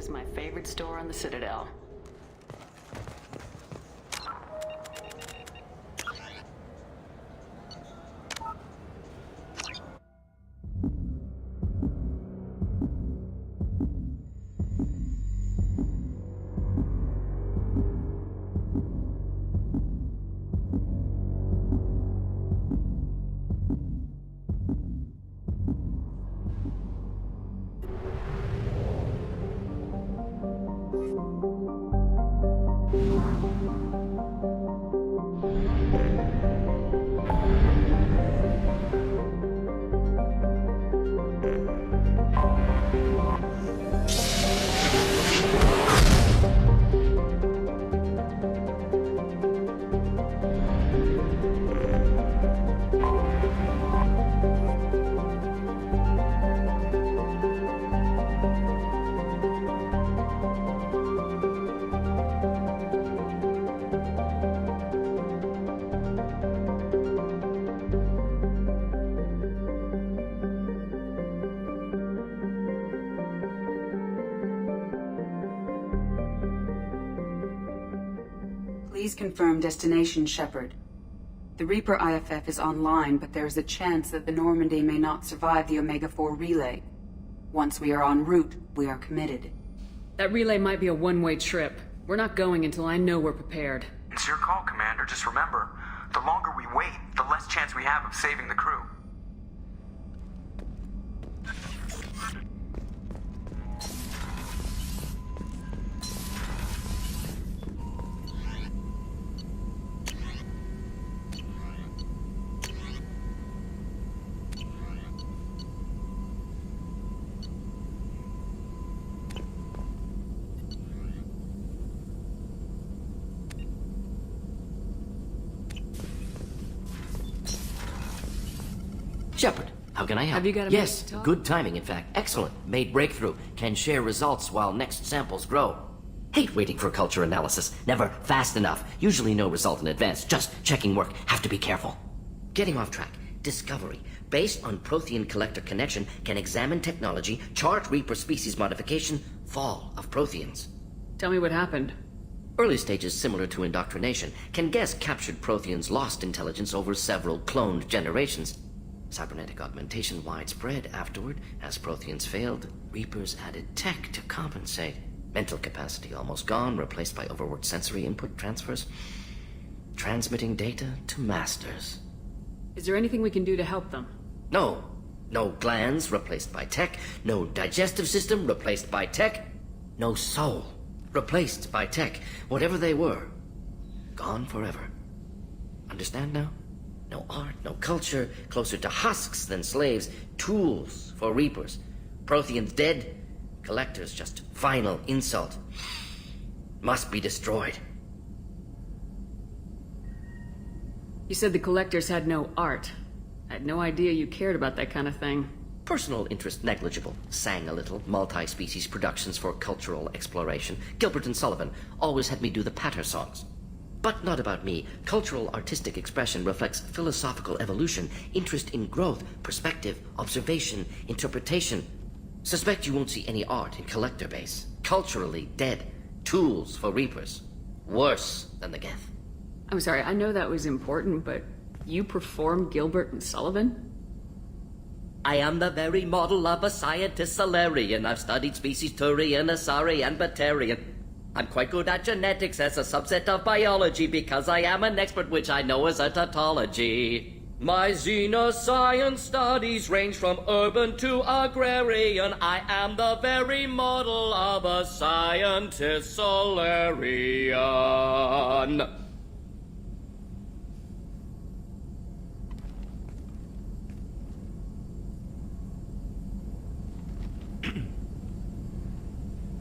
is my favorite store on the Citadel. Please confirm destination, Shepard. The Reaper IFF is online, but there's a chance that the Normandy may not survive the Omega-4 relay. Once we are en route, we are committed. That relay might be a one-way trip. We're not going until I know we're prepared. It's your call, Commander. Just remember, the longer we wait, the less chance we have of saving the crew. Shepard, how can I help? Have you got a Yes, minute to talk? good timing, in fact. Excellent. Made breakthrough. Can share results while next samples grow. Hate waiting for culture analysis. Never fast enough. Usually no result in advance. Just checking work. Have to be careful. Getting off track. Discovery. Based on Prothean collector connection, can examine technology, chart Reaper species modification, fall of Protheans. Tell me what happened. Early stages similar to indoctrination. Can guess captured Protheans lost intelligence over several cloned generations. Cybernetic augmentation widespread afterward. As Protheans failed, Reapers added tech to compensate. Mental capacity almost gone, replaced by overworked sensory input transfers. Transmitting data to masters. Is there anything we can do to help them? No. No glands replaced by tech. No digestive system replaced by tech. No soul replaced by tech. Whatever they were, gone forever. Understand now? No art, no culture, closer to husks than slaves, tools for Reapers. Protheans dead, collectors just final insult. Must be destroyed. You said the collectors had no art. I had no idea you cared about that kind of thing. Personal interest negligible. Sang a little, multi-species productions for cultural exploration. Gilbert and Sullivan always had me do the patter songs. But not about me. Cultural artistic expression reflects philosophical evolution, interest in growth, perspective, observation, interpretation. Suspect you won't see any art in collector base. Culturally dead. Tools for Reapers. Worse than the Geth. I'm sorry, I know that was important, but you perform Gilbert and Sullivan? I am the very model of a scientist Solarian. I've studied species Turian, Asari, and Batarian. I'm quite good at genetics as a subset of biology because I am an expert, which I know is a tautology. My xenoscience studies range from urban to agrarian. I am the very model of a scientist Solarian.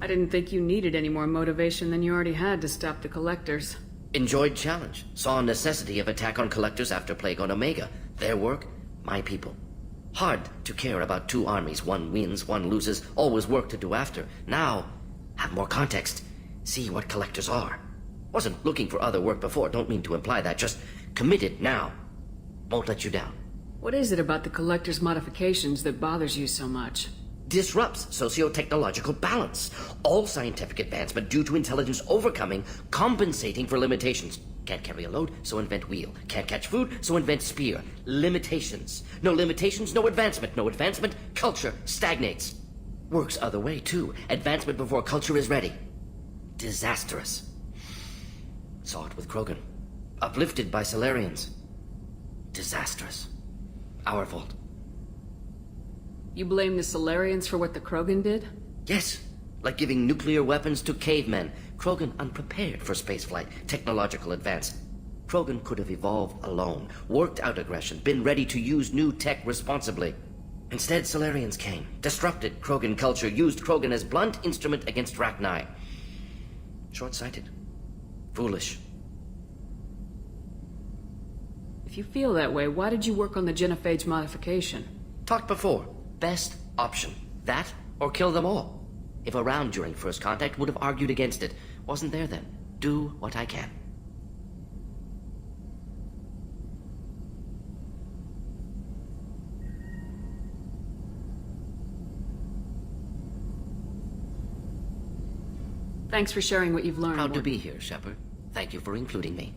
I didn't think you needed any more motivation than you already had to stop the collectors. Enjoyed challenge. Saw necessity of attack on collectors after plague on Omega. Their work, my people. Hard to care about two armies. One wins, one loses. Always work to do after. Now, have more context. See what collectors are. Wasn't looking for other work before. Don't mean to imply that. Just committed now. Won't let you down. What is it about the collector's modifications that bothers you so much? disrupts socio-technological balance. All scientific advancement due to intelligence overcoming, compensating for limitations. Can't carry a load, so invent wheel. Can't catch food, so invent spear. Limitations. No limitations, no advancement. No advancement, culture stagnates. Works other way, too. Advancement before culture is ready. Disastrous. Saw it with Krogan. Uplifted by Solarians. Disastrous. Our fault. You blame the Solarians for what the Krogan did? Yes, like giving nuclear weapons to cavemen. Krogan unprepared for spaceflight, technological advance. Krogan could have evolved alone, worked out aggression, been ready to use new tech responsibly. Instead, Solarians came, disrupted Krogan culture, used Krogan as blunt instrument against Rachni. Short-sighted. Foolish. If you feel that way, why did you work on the genophage modification? Talked before. Best option. That, or kill them all. If around during first contact, would have argued against it. Wasn't there then. Do what I can. Thanks for sharing what you've learned. Proud to Warden. be here, Shepard. Thank you for including me.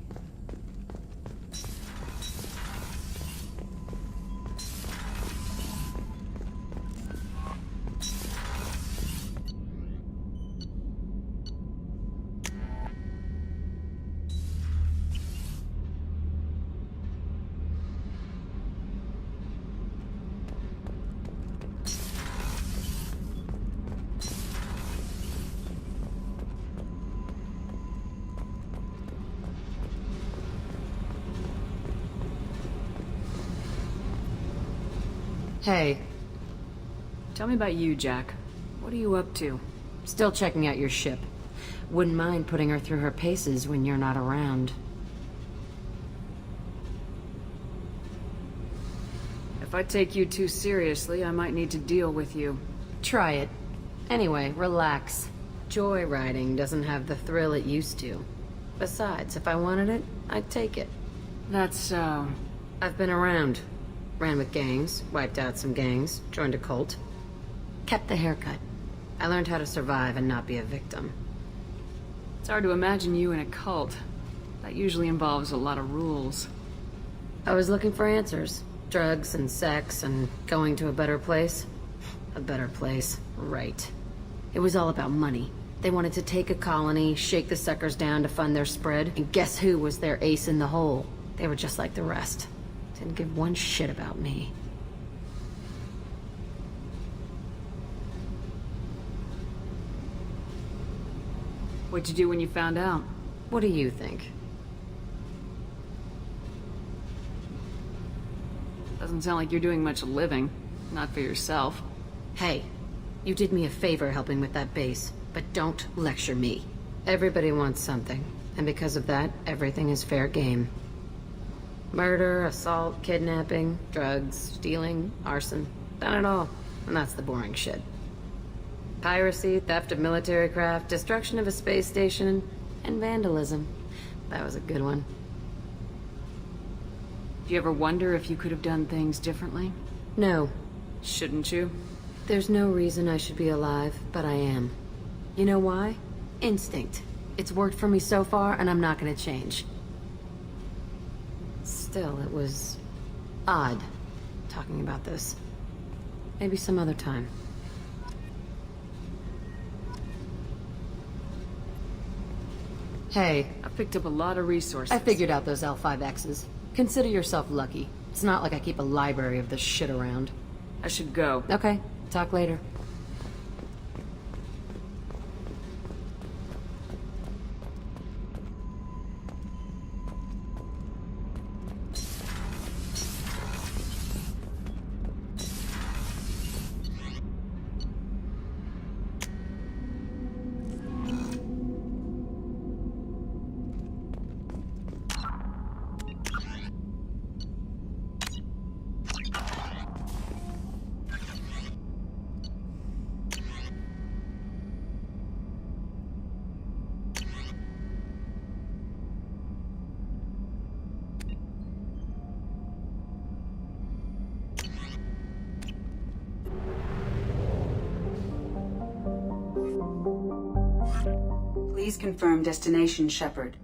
Hey, Tell me about you, Jack. What are you up to? still checking out your ship. Wouldn't mind putting her through her paces when you're not around. If I take you too seriously, I might need to deal with you. Try it. Anyway, relax. Joyriding doesn't have the thrill it used to. Besides, if I wanted it, I'd take it. That's so... I've been around. Ran with gangs, wiped out some gangs, joined a cult. Kept the haircut. I learned how to survive and not be a victim. It's hard to imagine you in a cult. That usually involves a lot of rules. I was looking for answers. Drugs and sex and going to a better place. A better place, right. It was all about money. They wanted to take a colony, shake the suckers down to fund their spread, and guess who was their ace in the hole? They were just like the rest. Didn't give one shit about me. What'd you do when you found out? What do you think? Doesn't sound like you're doing much living. Not for yourself. Hey, you did me a favor helping with that base, but don't lecture me. Everybody wants something, and because of that, everything is fair game. Murder, assault, kidnapping, drugs, stealing, arson. Done it all. And that's the boring shit. Piracy, theft of military craft, destruction of a space station, and vandalism. That was a good one. Do you ever wonder if you could have done things differently? No, Shouldn't you? there's no reason I should be alive, but I am. You know why? Instinct. It's worked for me so far, and I'm not gonna change. Still, it was odd talking about this. Maybe some other time. Hey, I picked up a lot of resources. I figured out those L5Xs. Consider yourself lucky. It's not like I keep a library of this shit around. I should go. Okay, talk later. Please confirm destination, Shepard.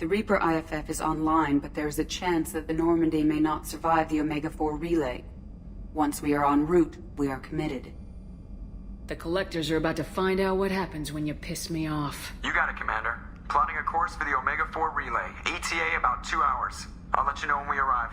The Reaper IFF is online, but there is a chance that the Normandy may not survive the Omega-4 relay. Once we are en route, we are committed. The Collectors are about to find out what happens when you piss me off. You got it, Commander. Plotting a course for the Omega-4 relay. ETA about 2 hours. I'll let you know when we arrive.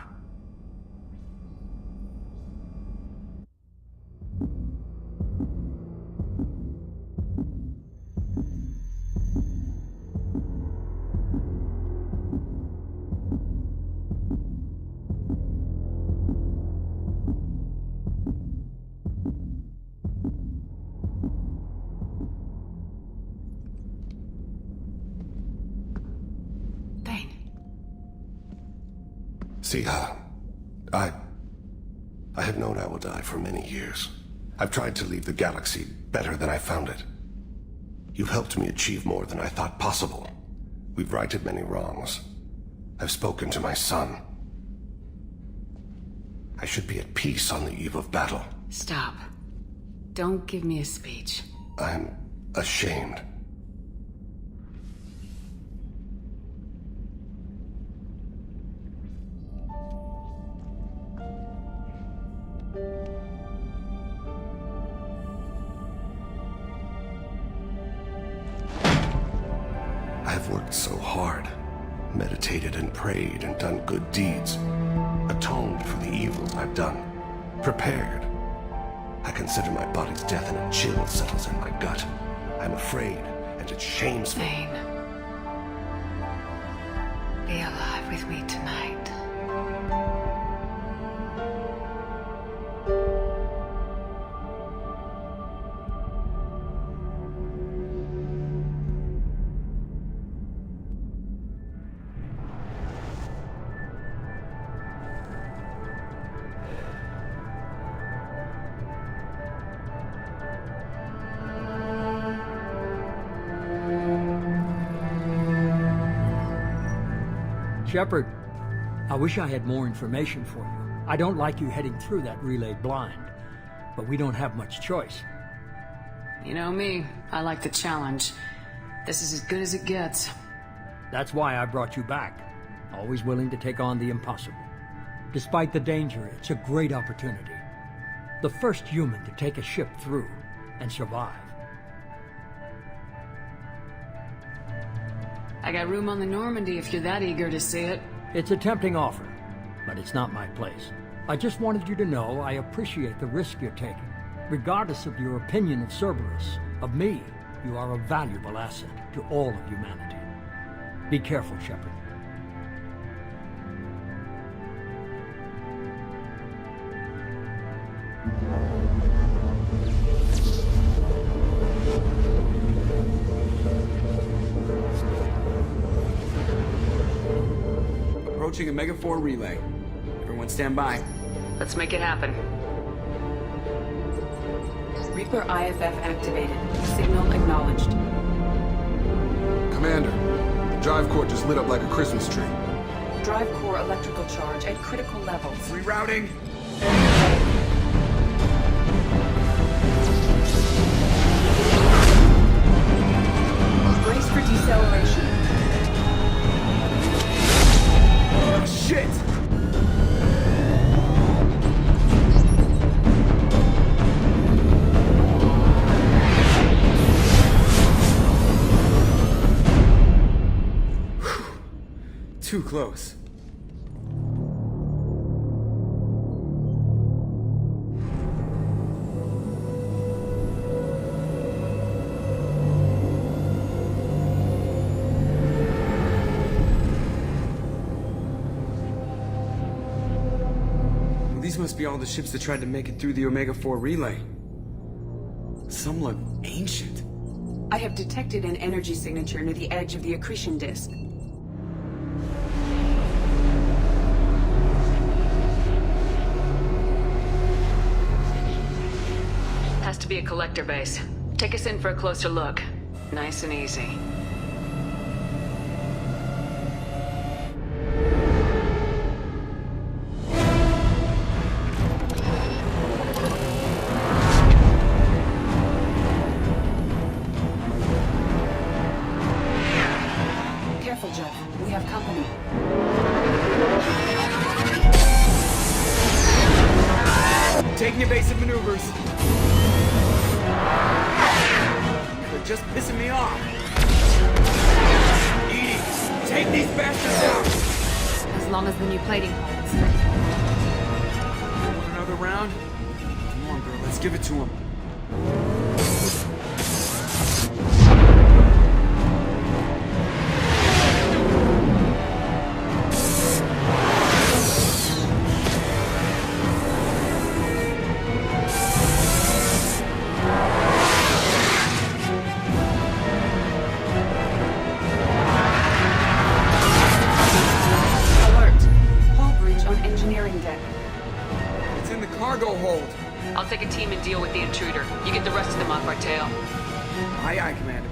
See, I have known I will die for many years. I've tried to leave the galaxy better than I found it. You've helped me achieve more than I thought possible. We've righted many wrongs. I've spoken to my son. I should be at peace on the eve of battle. Stop. Don't give me a speech. I'm ashamed. I've worked so hard, meditated and prayed and done good deeds, atoned for the evil I've done, prepared. I consider my body's death and a chill settles in my gut. I'm afraid, and it shames me. Thane. Be alive with me tonight. Shepard, I wish I had more information for you. I don't like you heading through that relay blind, but we don't have much choice. You know me, I like the challenge. This is as good as it gets. That's why I brought you back, always willing to take on the impossible. Despite the danger, it's a great opportunity. The first human to take a ship through and survive. I got room on the Normandy if you're that eager to see it. It's a tempting offer, but it's not my place. I just wanted you to know I appreciate the risk you're taking. Regardless of your opinion of Cerberus, of me, you are a valuable asset to all of humanity. Be careful, Shepard. Approaching Omega-4 relay. Everyone stand by. Let's make it happen. Reaper IFF activated. Signal acknowledged. Commander, the drive core just lit up like a Christmas tree. Drive core electrical charge at critical levels. Rerouting. Brace for deceleration. Shit! Too close. These must be all the ships that tried to make it through the Omega-4 relay. Some look ancient. I have detected an energy signature near the edge of the accretion disk. Has to be a collector base. Take us in for a closer look. Nice and easy. just pissing me off. Edie, take these bastards out! As long as the new plating holds. Want another round? Come on, girl, let's give it to him. Cargo hold. I'll take a team and deal with the intruder. You get the rest of them off our tail. Aye, aye, Commander.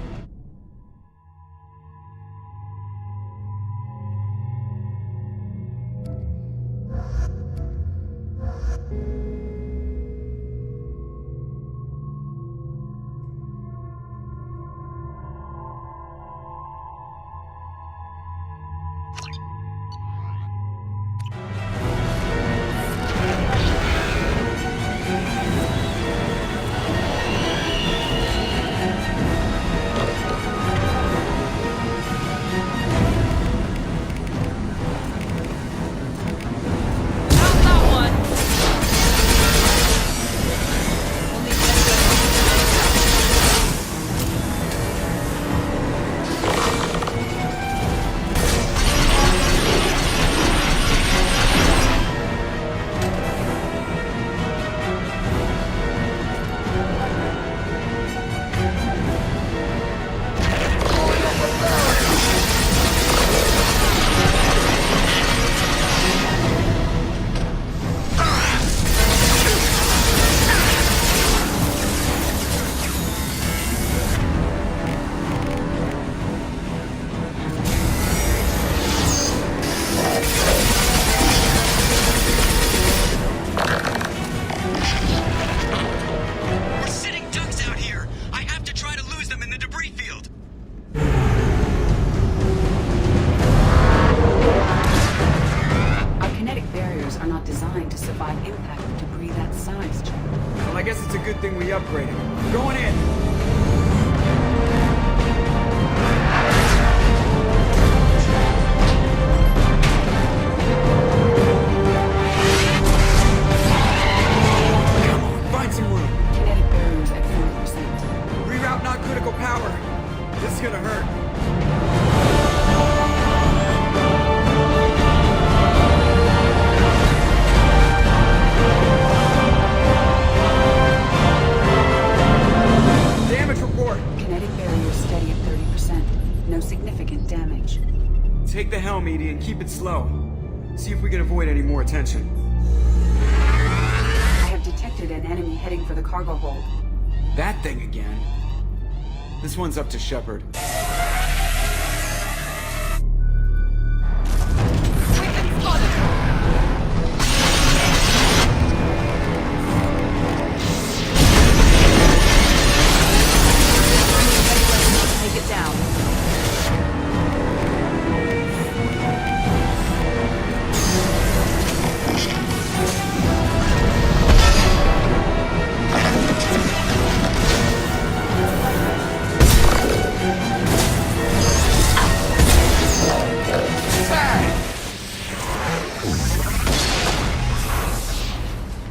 Upgrading. Going in. Come on, find some room. Kinetic barriers at 40%. Reroute not critical power. This is gonna hurt. Take the helm, Edie, and keep it slow. See if we can avoid any more attention. I have detected an enemy heading for the cargo hold. That thing again. This one's up to Shepard. Take it down.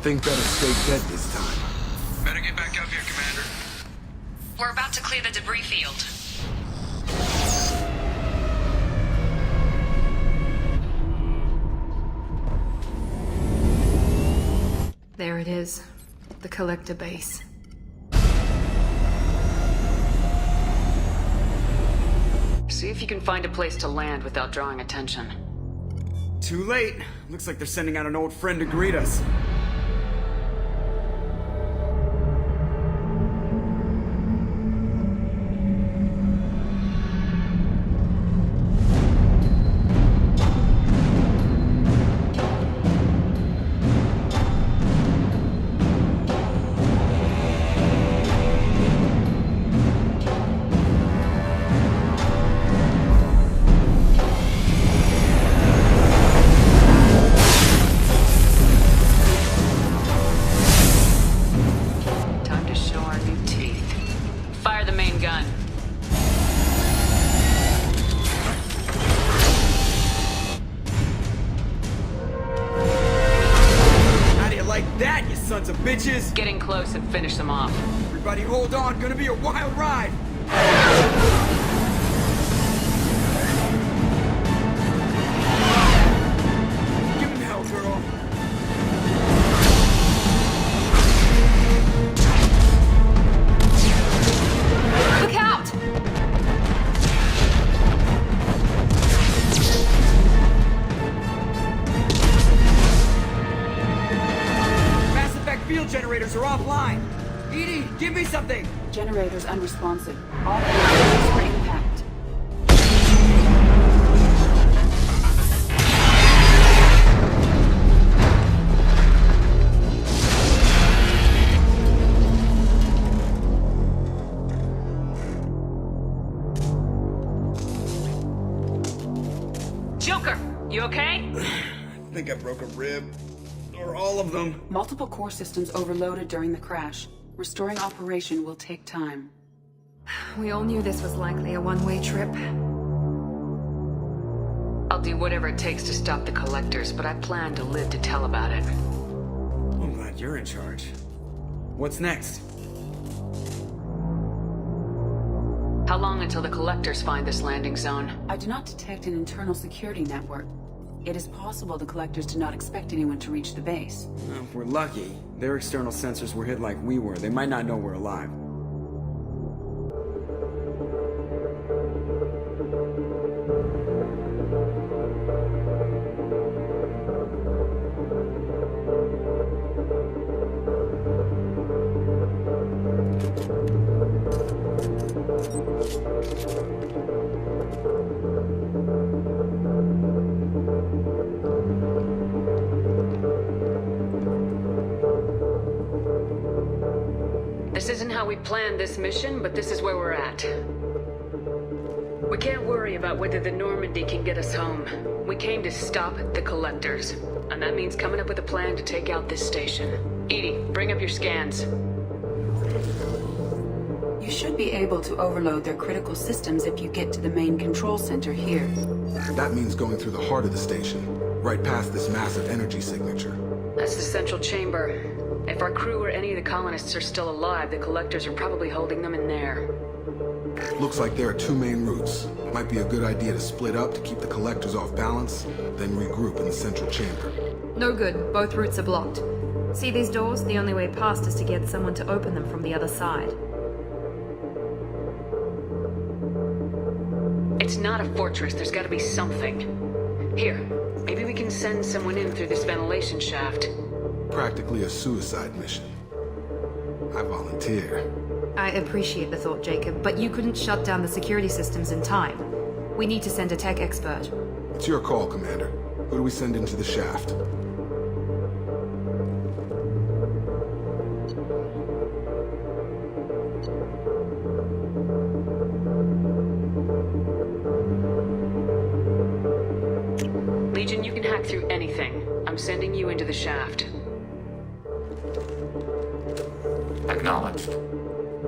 Think better stay dead this time. Better get back up here, Commander. We're about to clear the debris field. There it is. The collector base. See if you can find a place to land without drawing attention. Too late. Looks like they're sending out an old friend to greet us. gun. How do you like that, you sons of bitches? Getting close and finish them off. Everybody hold on, gonna be a wild ride. Give him hell, girl. Look out! Mass Effect field generators are offline. Edie, give me something. Generators unresponsive. All conditions for impact. Joker, you okay? I think I broke a rib. Or all of them. Multiple core systems overloaded during the crash. Restoring operation will take time. We all knew this was likely a one-way trip. I'll do whatever it takes to stop the collectors, but I plan to live to tell about it. I'm glad you're in charge. What's next? How long until the collectors find this landing zone? I do not detect an internal security network. It is possible the collectors do not expect anyone to reach the base. Well, if we're lucky, their external sensors were hit like we were. They might not know we're alive. This isn't how we planned this mission, but this is where we're at. We can't worry about whether the Normandy can get us home. We came to stop the collectors, and that means coming up with a plan to take out this station. Edie, bring up your scans. You should be able to overload their critical systems if you get to the main control center here. That means going through the heart of the station, right past this massive energy signature. That's the central chamber. If our crew or any of the colonists are still alive, the collectors are probably holding them in there. Looks like there are two main routes. Might be a good idea to split up to keep the collectors off balance, then regroup in the central chamber. No good. Both routes are blocked. See these doors? The only way past is to get someone to open them from the other side. It's not a fortress. There's gotta be something. Here, maybe we can send someone in through this ventilation shaft. Practically a suicide mission. I volunteer. I appreciate the thought, Jacob, but you couldn't shut down the security systems in time. We need to send a tech expert. It's your call, Commander. Who do we send into the shaft? Legion, you can hack through anything. I'm sending you into the shaft. Acknowledged.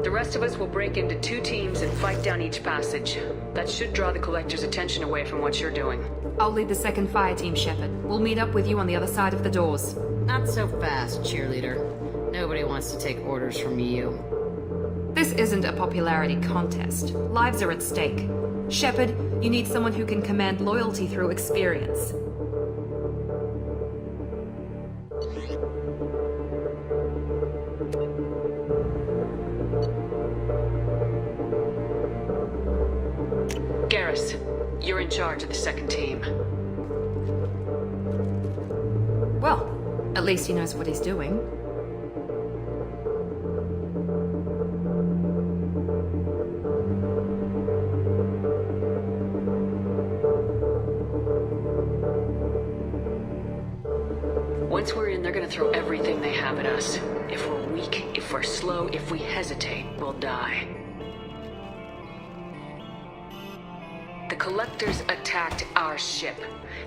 The rest of us will break into 2 teams and fight down each passage. That should draw the collector's attention away from what you're doing. I'll lead the second fire team, Shepard. We'll meet up with you on the other side of the doors. Not so fast, cheerleader. Nobody wants to take orders from you. This isn't a popularity contest. Lives are at stake. Shepard, you need someone who can command loyalty through experience. Garrus, you're in charge of the second team. Well, at least he knows what he's doing. Once we're in, they're gonna throw everything they have at us. If we're weak, if we're slow, if we hesitate, we'll die. The collectors attacked our ship.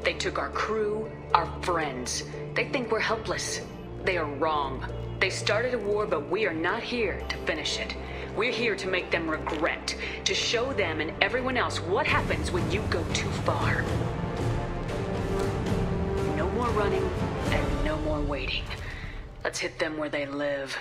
They took our crew, our friends. They think we're helpless. They are wrong. They started a war, but we are not here to finish it. We're here to make them regret, to show them and everyone else what happens when you go too far. No more running, and no more waiting. Let's hit them where they live.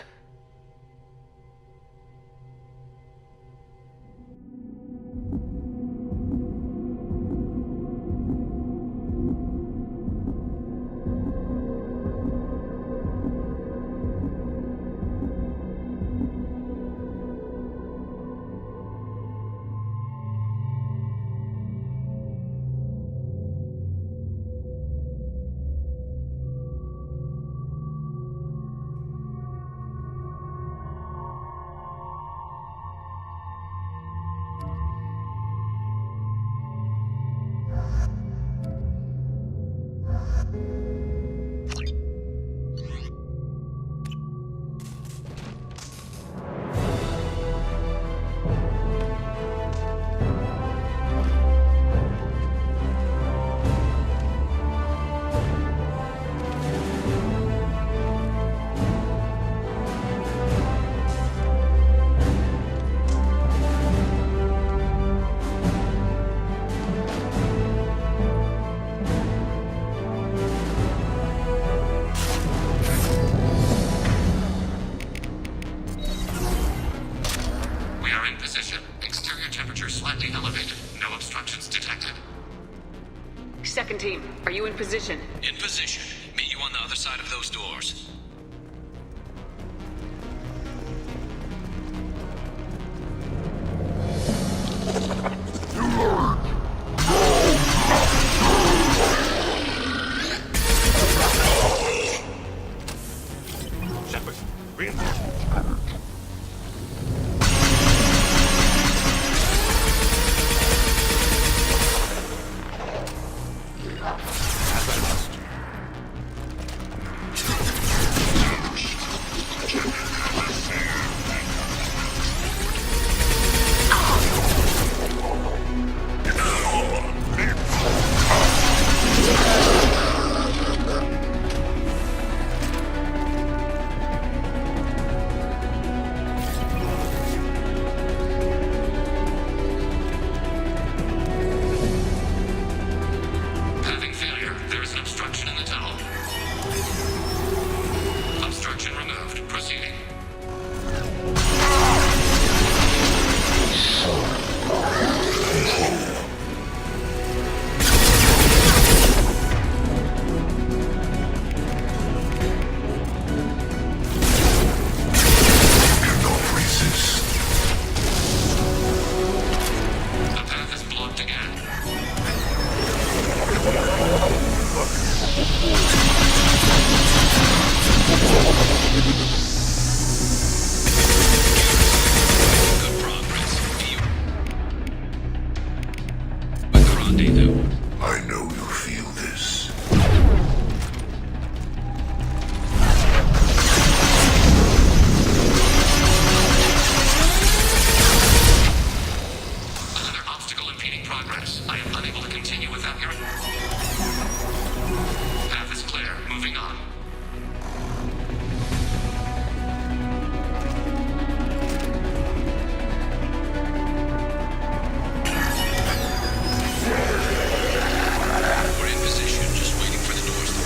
Second team, are you in position? In position. Meet you on the other side of those doors. Shepard, reinforcements. I know you feel this. Another obstacle impeding progress. I am unable to continue without your... Path is clear. Moving on. We're in position, just waiting for the doors to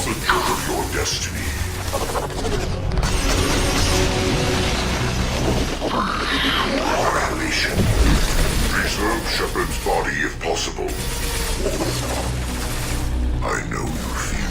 Secure your destiny. Annihilation. Preserve Shepard's body if possible. I know you feel.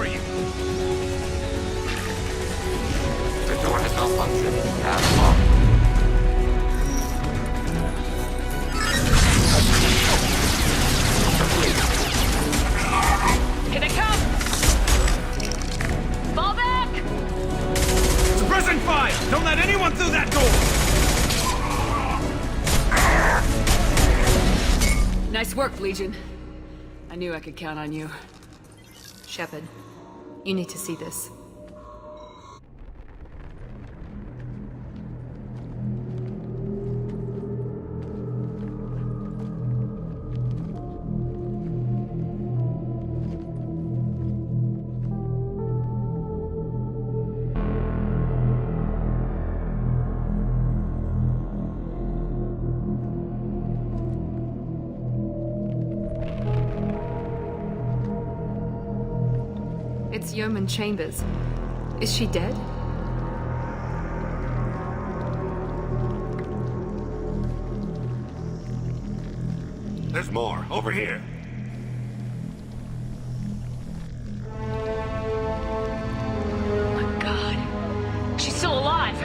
for you. The door has malfunctioned. Pass locked. Here they come! Fall back! Suppressing fire! Don't let anyone through that door! Nice work, Legion. I knew I could count on you. Shepard, you need to see this. It's Yeoman Chambers. Is she dead? There's more. Over here. Oh my god. She's still alive!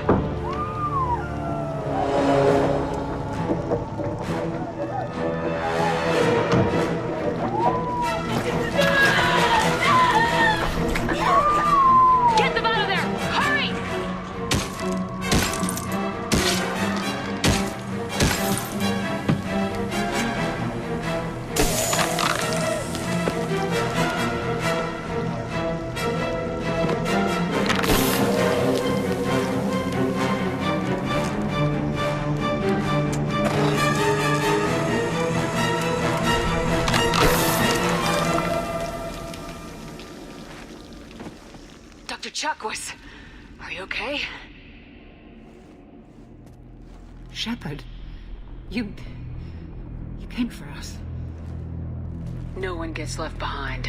Get them out of there! Hurry! Dr. Chakwas, are you okay? Shepard, you came for us. No one gets left behind.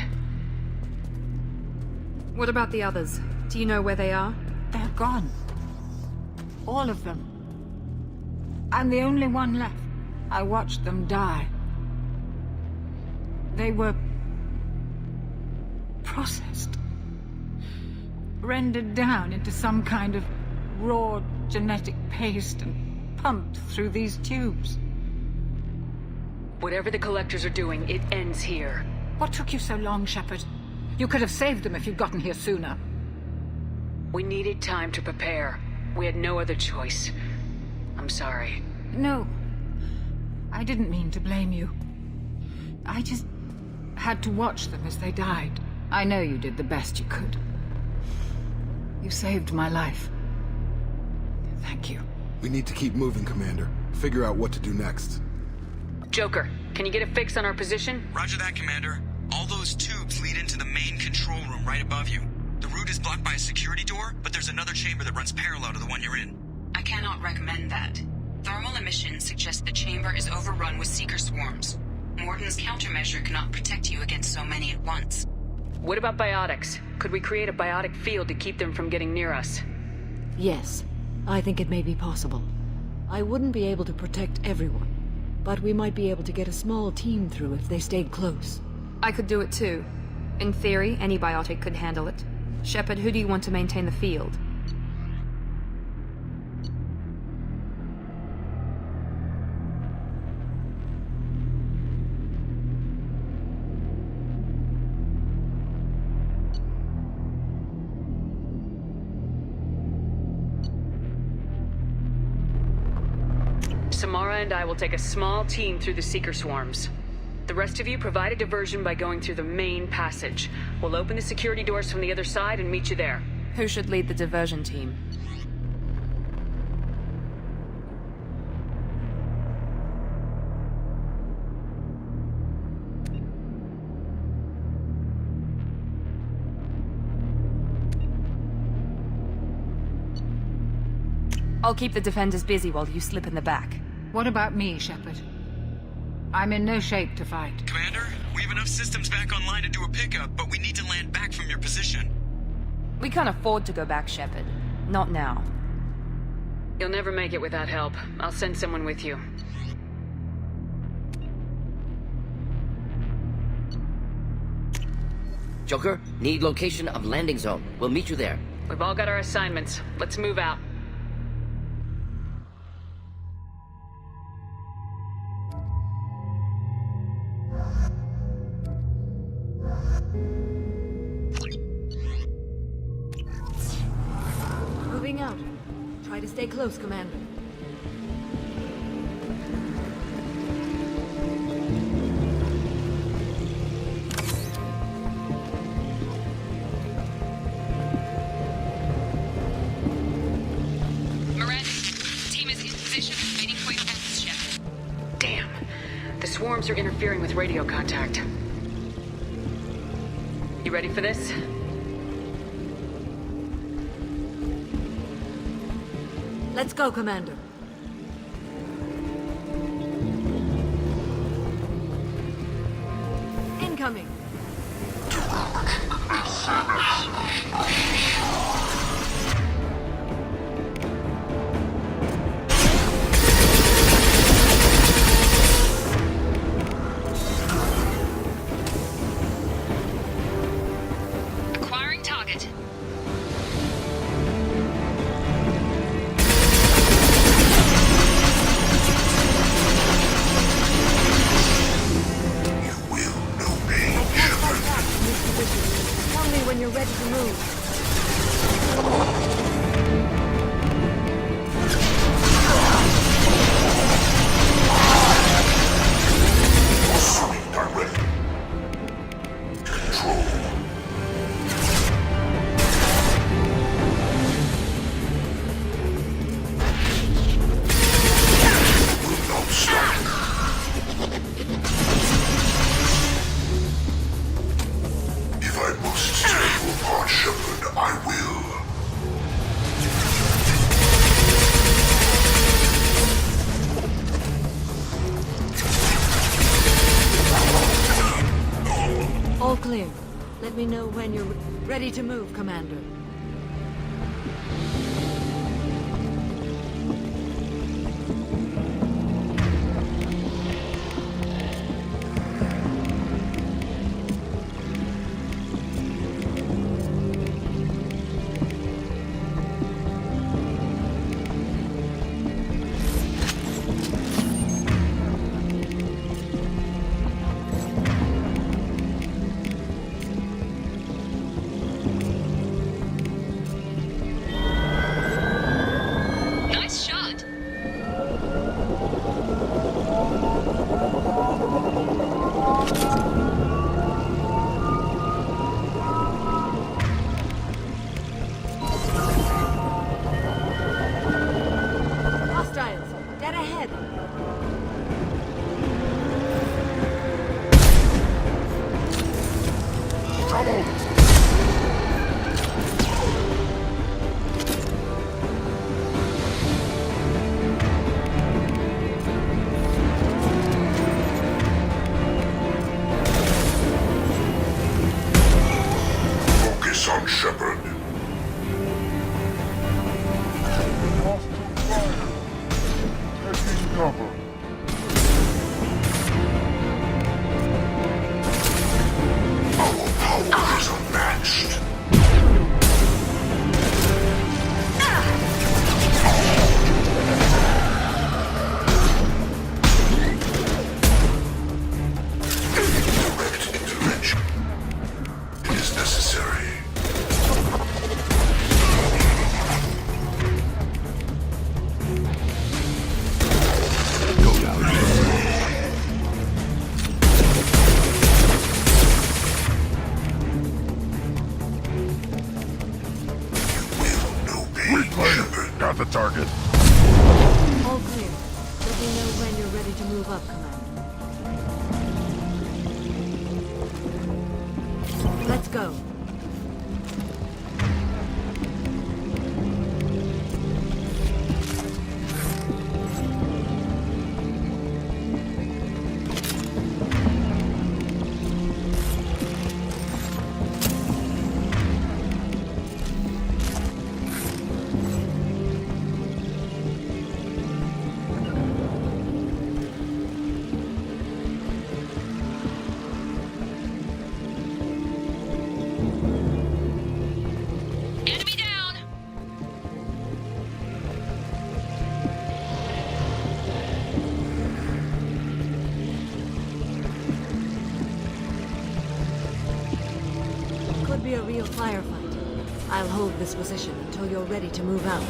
What about the others? Do you know where they are? They're gone. All of them. I'm the only one left. I watched them die. They were processed. Rendered down into some kind of raw genetic paste and pumped through these tubes. Whatever the collectors are doing, it ends here. What took you so long, Shepard? You could have saved them if you'd gotten here sooner. We needed time to prepare. We had no other choice. I'm sorry. No. I didn't mean to blame you. I just had to watch them as they died. I know you did the best you could. You saved my life. Thank you. We need to keep moving, Commander. Figure out what to do next. Joker, can you get a fix on our position? Roger that, Commander. All those tubes lead into the main control room right above you. The route is blocked by a security door, but there's another chamber that runs parallel to the one you're in. I cannot recommend that. Thermal emissions suggest the chamber is overrun with seeker swarms. Morden's countermeasure cannot protect you against so many at once. What about biotics? Could we create a biotic field to keep them from getting near us? Yes, I think it may be possible. I wouldn't be able to protect everyone, but we might be able to get a small team through if they stayed close. I could do it too. In theory, any biotic could handle it. Shepard, who do you want to maintain the field? Samara and I will take a small team through the seeker swarms. The rest of you provide a diversion by going through the main passage. We'll open the security doors from the other side and meet you there. Who should lead the diversion team? I'll keep the defenders busy while you slip in the back. What about me, Shepard? I'm in no shape to fight. Commander, we have enough systems back online to do a pickup, but we need to land back from your position. We can't afford to go back, Shepard. Not now. You'll never make it without help. I'll send someone with you. Joker, need location of landing zone. We'll meet you there. We've all got our assignments. Let's move out. Moving out. Try to stay close, Commander. Swarms are interfering with radio contact. You ready for this? Let's go, Commander. Incoming. All clear. Let me know when you're ready to move, Commander. Got the target. All clear. Let me know when you're ready to move up, Commander. Let's go. firefight. I'll hold this position until you're ready to move out.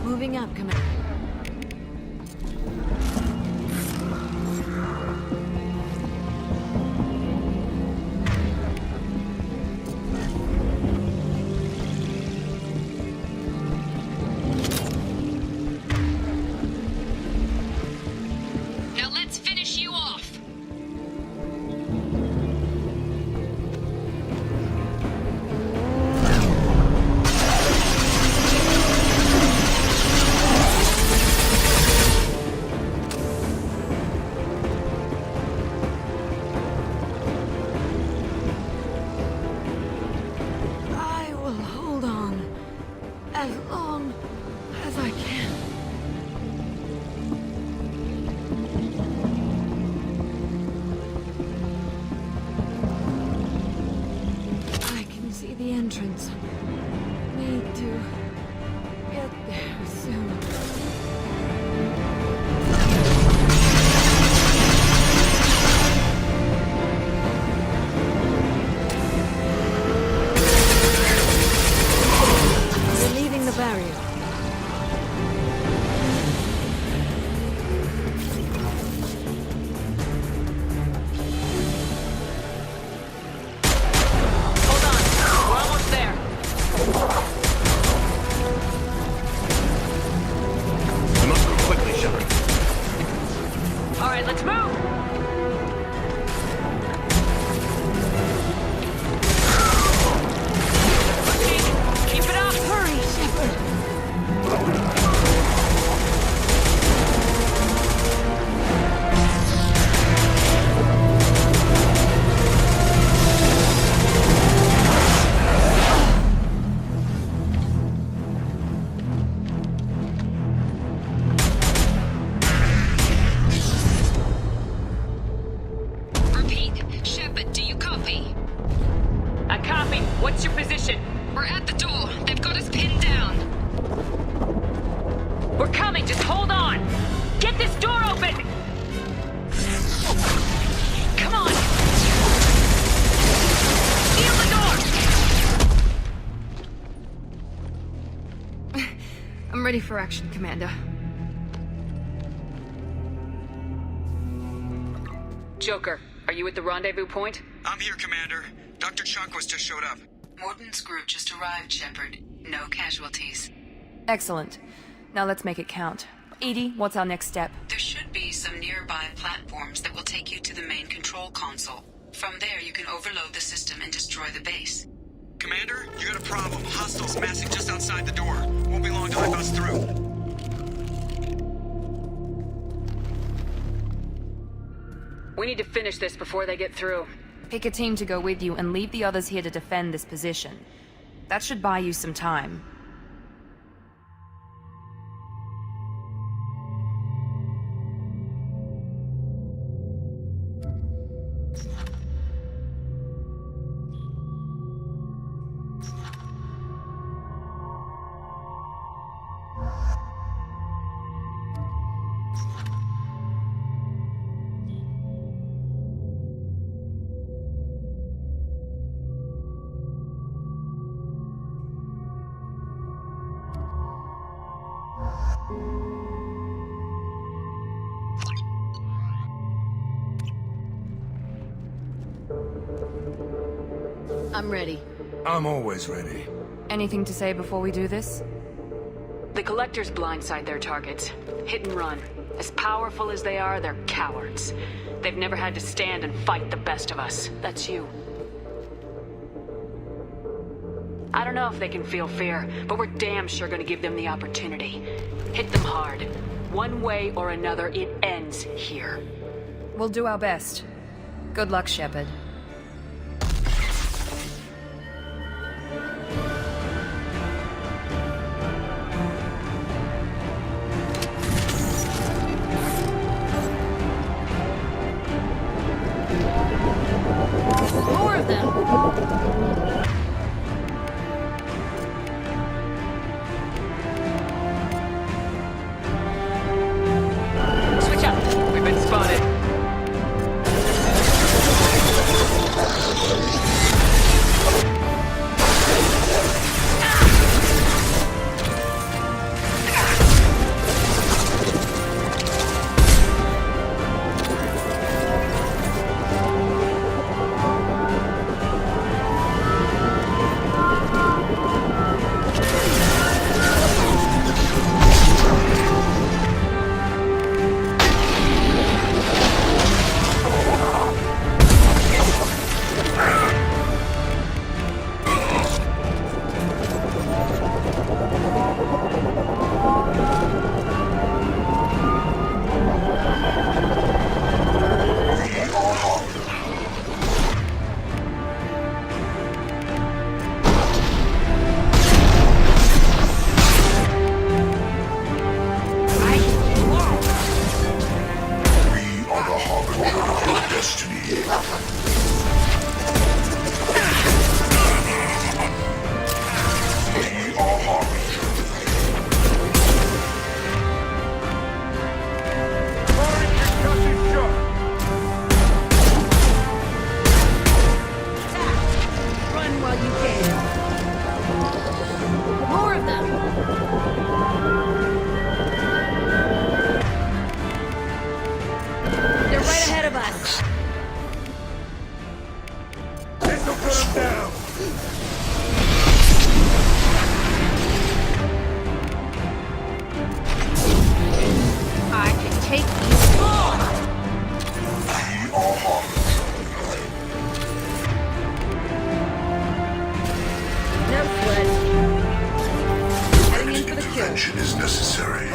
Moving up, Commander. Now let's finish you off. I will hold on as long as I can. I can see the entrance. Need to get there soon. We're leaving the barrier. Hold on. We're almost there. We must move quickly, Shepard. All right, let's move. Keep it up. Hurry, Shepard. Repeat. Shepard, do you copy? I copy. What's your position? We're at the door. They've got us pinned down. We're coming. Just hold on. Get this door open. Come on. Seal the door. I'm ready for action, Commander. Joker, are you at the rendezvous point? I'm here, Commander. Dr. Chakwas just showed up. Morton's group just arrived, Shepard. No casualties. Excellent. Now let's make it count. Edie, what's our next step? There should be some nearby platforms that will take you to the main control console. From there, you can overload the system and destroy the base. Commander, you got a problem. Hostiles massing just outside the door. Won't be long till I bust through. We need to finish this before they get through. Pick a team to go with you and leave the others here to defend this position. That should buy you some time. I'm ready. I'm always ready. Anything to say before we do this? The Collectors blindside their targets. Hit and run. As powerful as they are, they're cowards. They've never had to stand and fight the best of us. That's you. I don't know if they can feel fear, but we're damn sure gonna give them the opportunity. Hit them hard. One way or another, it ends here. We'll do our best. Good luck, Shepard. More of them! Switch up. We've been spotted. Intervention is necessary.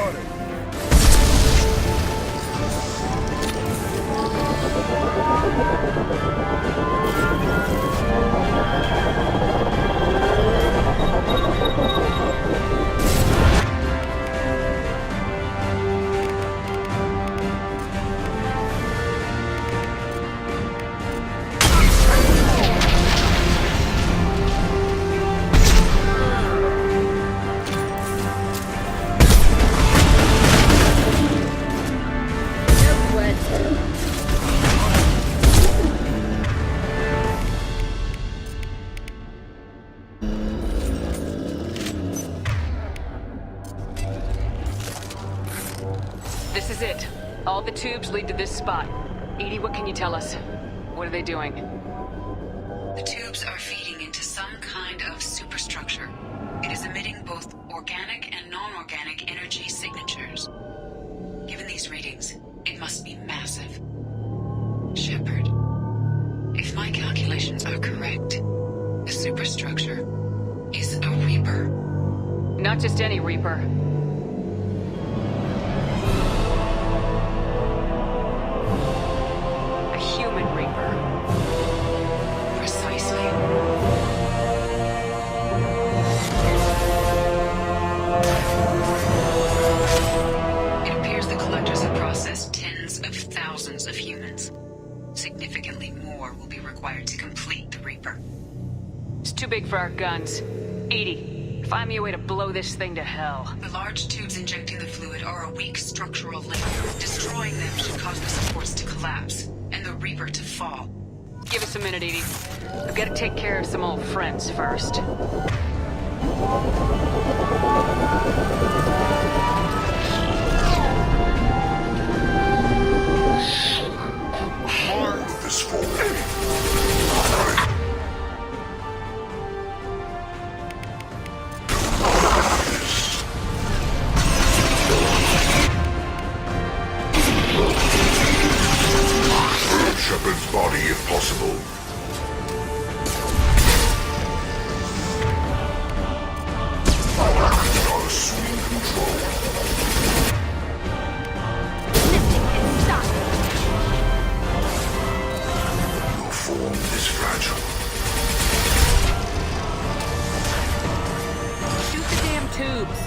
This is it. All the tubes lead to this spot. Edie, what can you tell us? What are they doing? The tubes are feeding into some kind of superstructure. It is emitting both organic and non-organic energy signatures. Given these readings, it must be massive. Shepard, if my calculations are correct, the superstructure is a Reaper. Not just any Reaper. A human Reaper. Precisely. It appears the Collectors have processed tens of thousands of humans. Significantly more will be required to complete the Reaper. It's too big for our guns. Edie, find me a way to blow this thing to hell. The large tubes injecting the fluid are a weak structural link. Destroying them should cause the supports to collapse, and the Reaper to fall. Give us a minute, Edie. We've got to take care of some old friends first. This fool. body if possible. Our actions are assuming control. Your form is fragile. Shoot the damn tubes.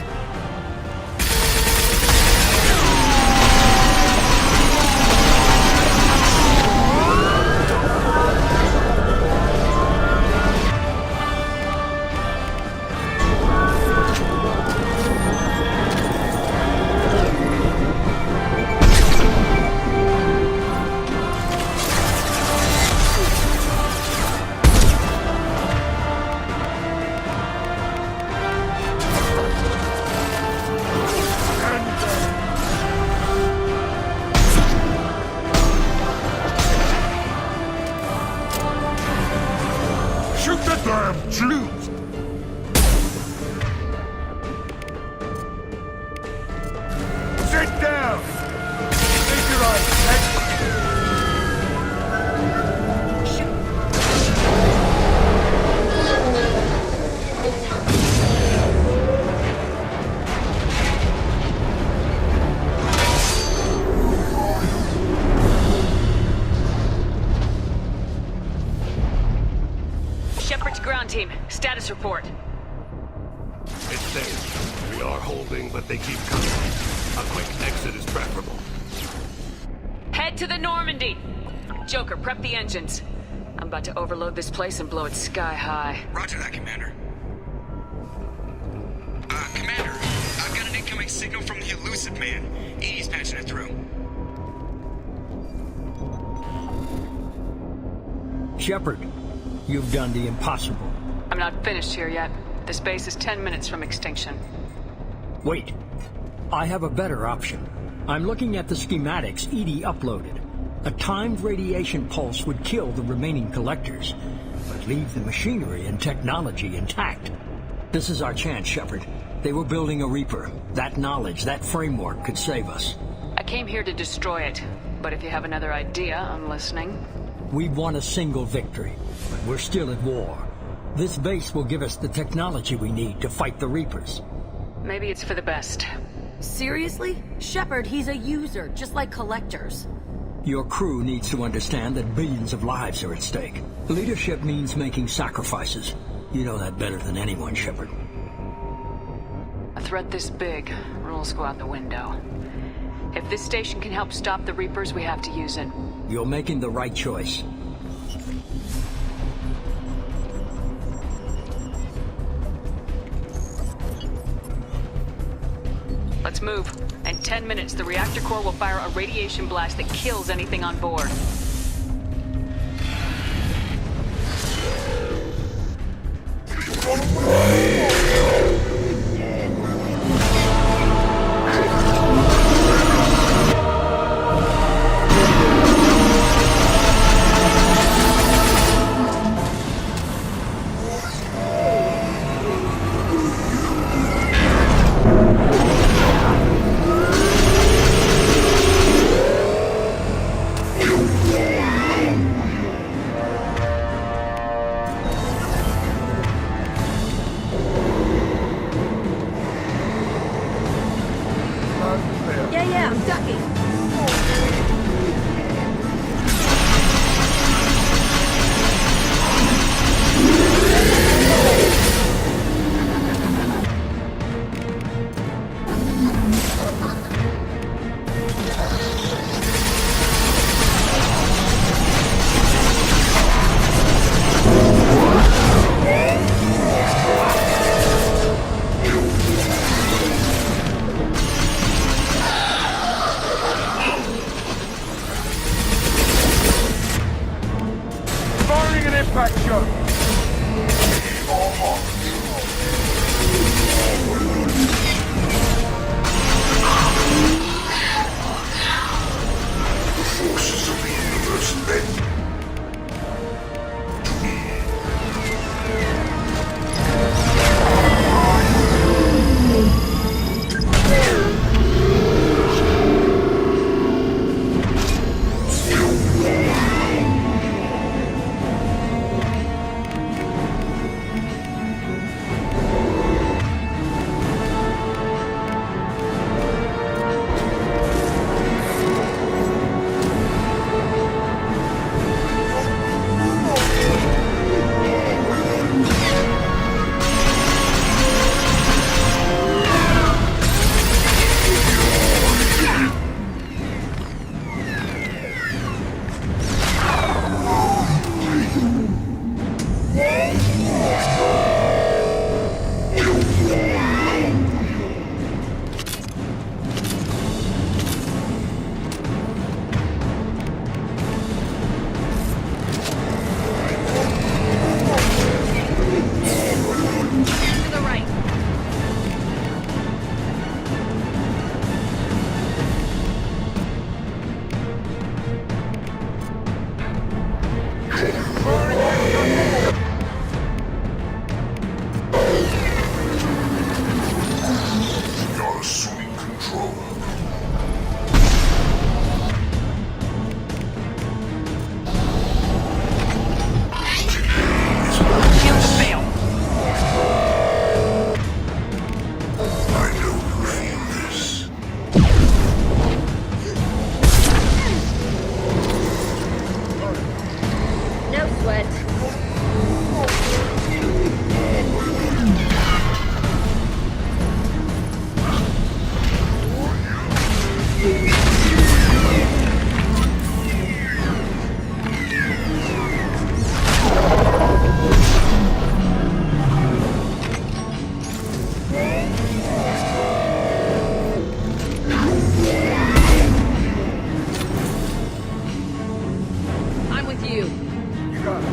Shoot the damn tubes! Sit down! Think you're on next? Shepard's ground team, status report. It's safe. We are holding, but they keep coming. A quick exit is preferable. Head to the Normandy! Joker, prep the engines. I'm about to overload this place and blow it sky high. Roger that, Commander. Commander, I've got an incoming signal from the elusive man. Edie's patching it through. Shepard, you've done the impossible. I'm not finished here yet. This base is 10 minutes from extinction. Wait. I have a better option. I'm looking at the schematics Edie uploaded. A timed radiation pulse would kill the remaining collectors, but leave the machinery and technology intact. This is our chance, Shepard. They were building a Reaper. That knowledge, that framework could save us. I came here to destroy it, but if you have another idea, I'm listening. We've won a single victory, but we're still at war. This base will give us the technology we need to fight the Reapers. Maybe it's for the best. Seriously? Shepard, he's a user, just like collectors. Your crew needs to understand that billions of lives are at stake. Leadership means making sacrifices. You know that better than anyone, Shepard. A threat this big, rules go out the window. If this station can help stop the Reapers, we have to use it. You're making the right choice. Let's move. In 10 minutes, the reactor core will fire a radiation blast that kills anything on board. Yeah, I'm ducking. Firing an impact shot! The forces of the universe bend to me. sweat. I'm with you. You got it.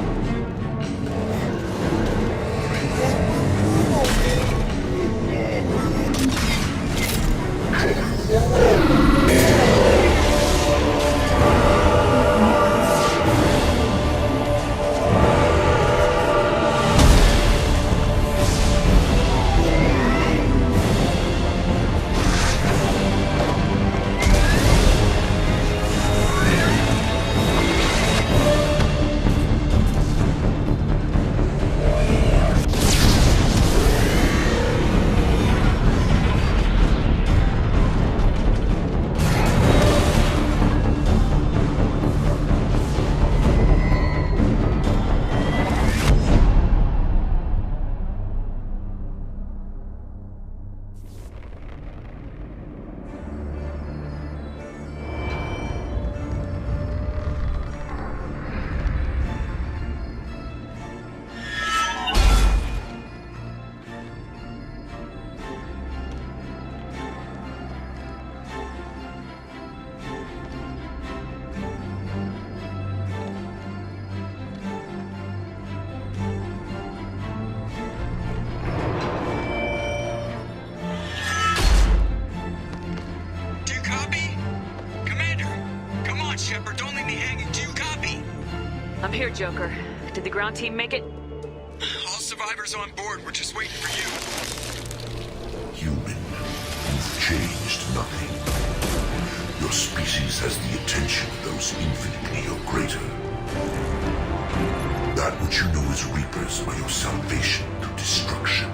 Shepard, don't leave me hanging. Do you copy? I'm here, Joker. Did the ground team make it? All survivors on board. We're just waiting for you. Human, you've changed nothing. Your species has the attention of those infinitely or greater. That which you know as Reapers are your salvation to destruction.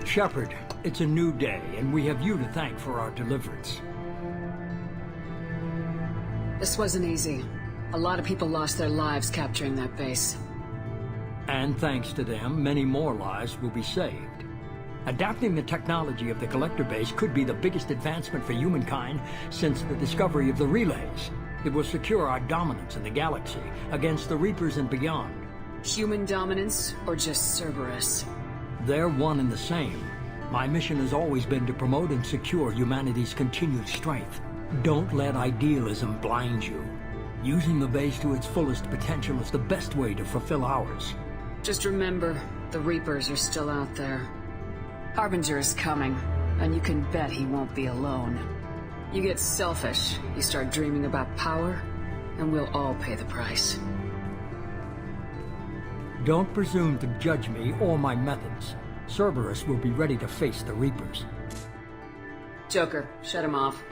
Shepard, it's a new day, and we have you to thank for our deliverance. This wasn't easy. A lot of people lost their lives capturing that base. And thanks to them, many more lives will be saved. Adapting the technology of the Collector base could be the biggest advancement for humankind since the discovery of the relays. It will secure our dominance in the galaxy against the Reapers and beyond. Human dominance, or just Cerberus? They're one and the same. My mission has always been to promote and secure humanity's continued strength. Don't let idealism blind you. Using the base to its fullest potential is the best way to fulfill ours. Just remember, the Reapers are still out there. Harbinger is coming, and you can bet he won't be alone. You get selfish, you start dreaming about power, and we'll all pay the price. Don't presume to judge me or my methods. Cerberus will be ready to face the Reapers. Joker, shut him off.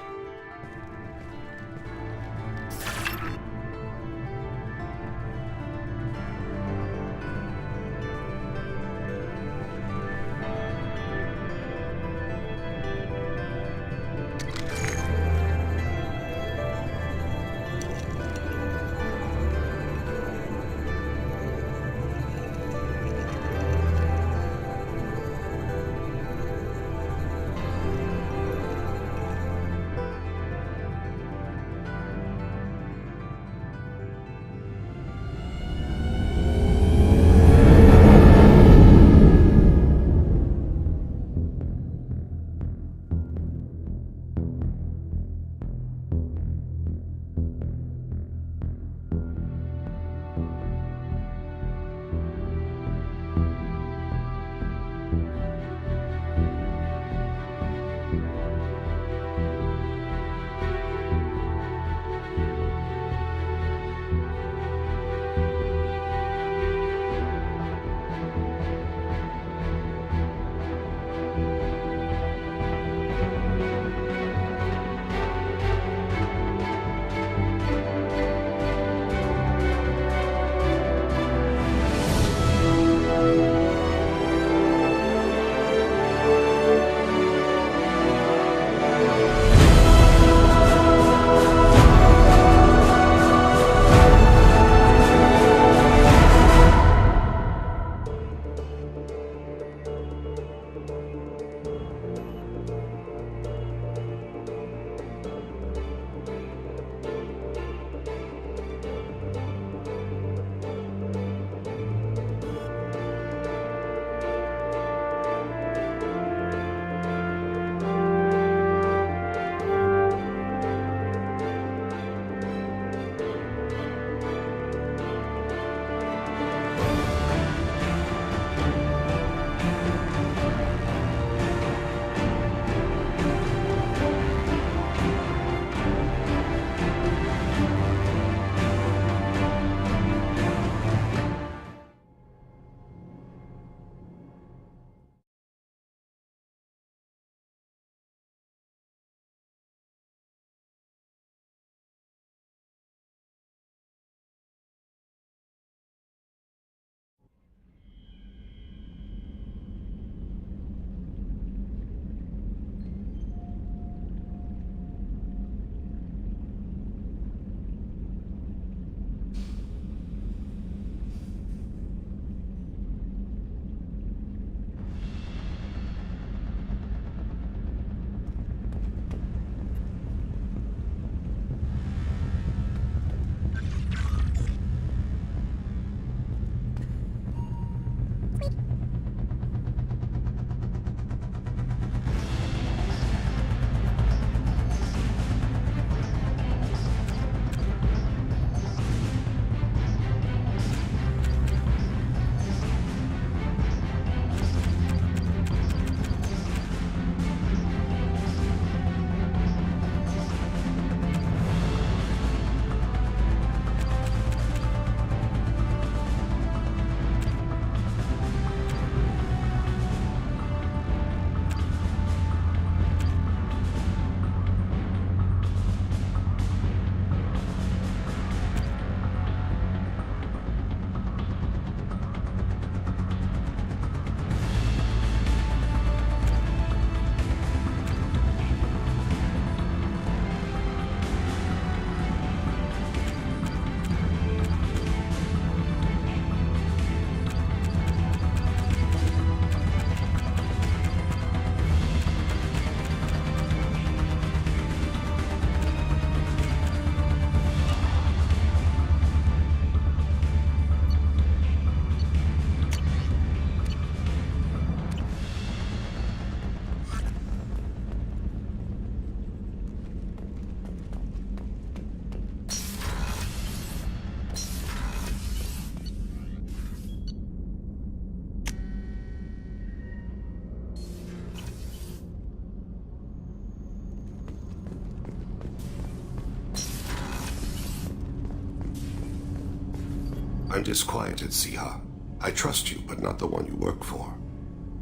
I'm disquieted, Siha. I trust you, but not the one you work for.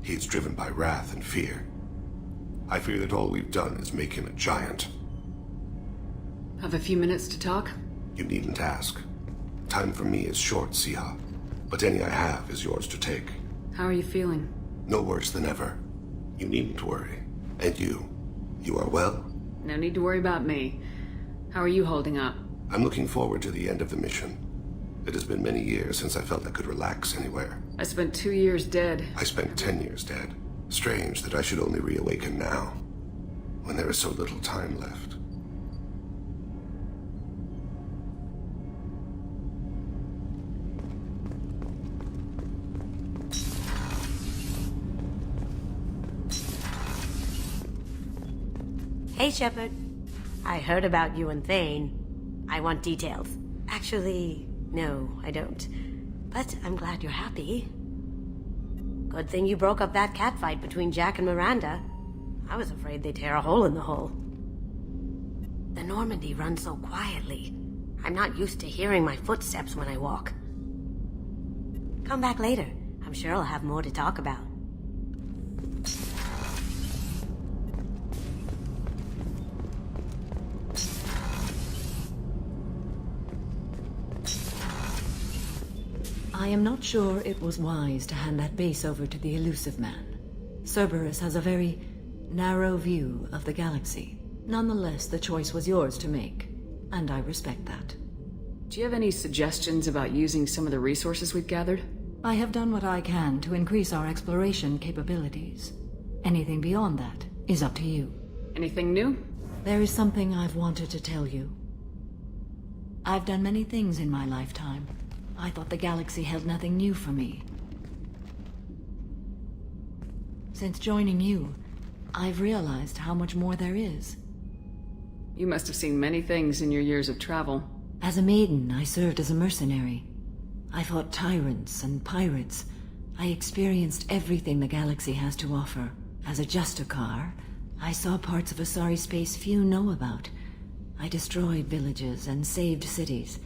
He is driven by wrath and fear. I fear that all we've done is make him a giant. Have a few minutes to talk? You needn't ask. Time for me is short, Siha. But any I have is yours to take. How are you feeling? No worse than ever. You needn't worry. And you are well? No need to worry about me. How are you holding up? I'm looking forward to the end of the mission. It has been many years since I felt I could relax anywhere. I spent 2 years dead. I spent 10 years dead. Strange that I should only reawaken now, when there is so little time left. Hey, Shepard. I heard about you and Thane. I want details. Actually, no, I don't. But I'm glad you're happy. Good thing you broke up that catfight between Jack and Miranda. I was afraid they'd tear a hole in the hull. The Normandy runs so quietly. I'm not used to hearing my footsteps when I walk. Come back later. I'm sure I'll have more to talk about. I am not sure it was wise to hand that base over to the elusive man. Cerberus has a very narrow view of the galaxy. Nonetheless, the choice was yours to make, and I respect that. Do you have any suggestions about using some of the resources we've gathered? I have done what I can to increase our exploration capabilities. Anything beyond that is up to you. Anything new? There is something I've wanted to tell you. I've done many things in my lifetime. I thought the galaxy held nothing new for me. Since joining you, I've realized how much more there is. You must have seen many things in your years of travel. As a maiden, I served as a mercenary. I fought tyrants and pirates. I experienced everything the galaxy has to offer. As a Justicar, I saw parts of Asari space few know about. I destroyed villages and saved cities.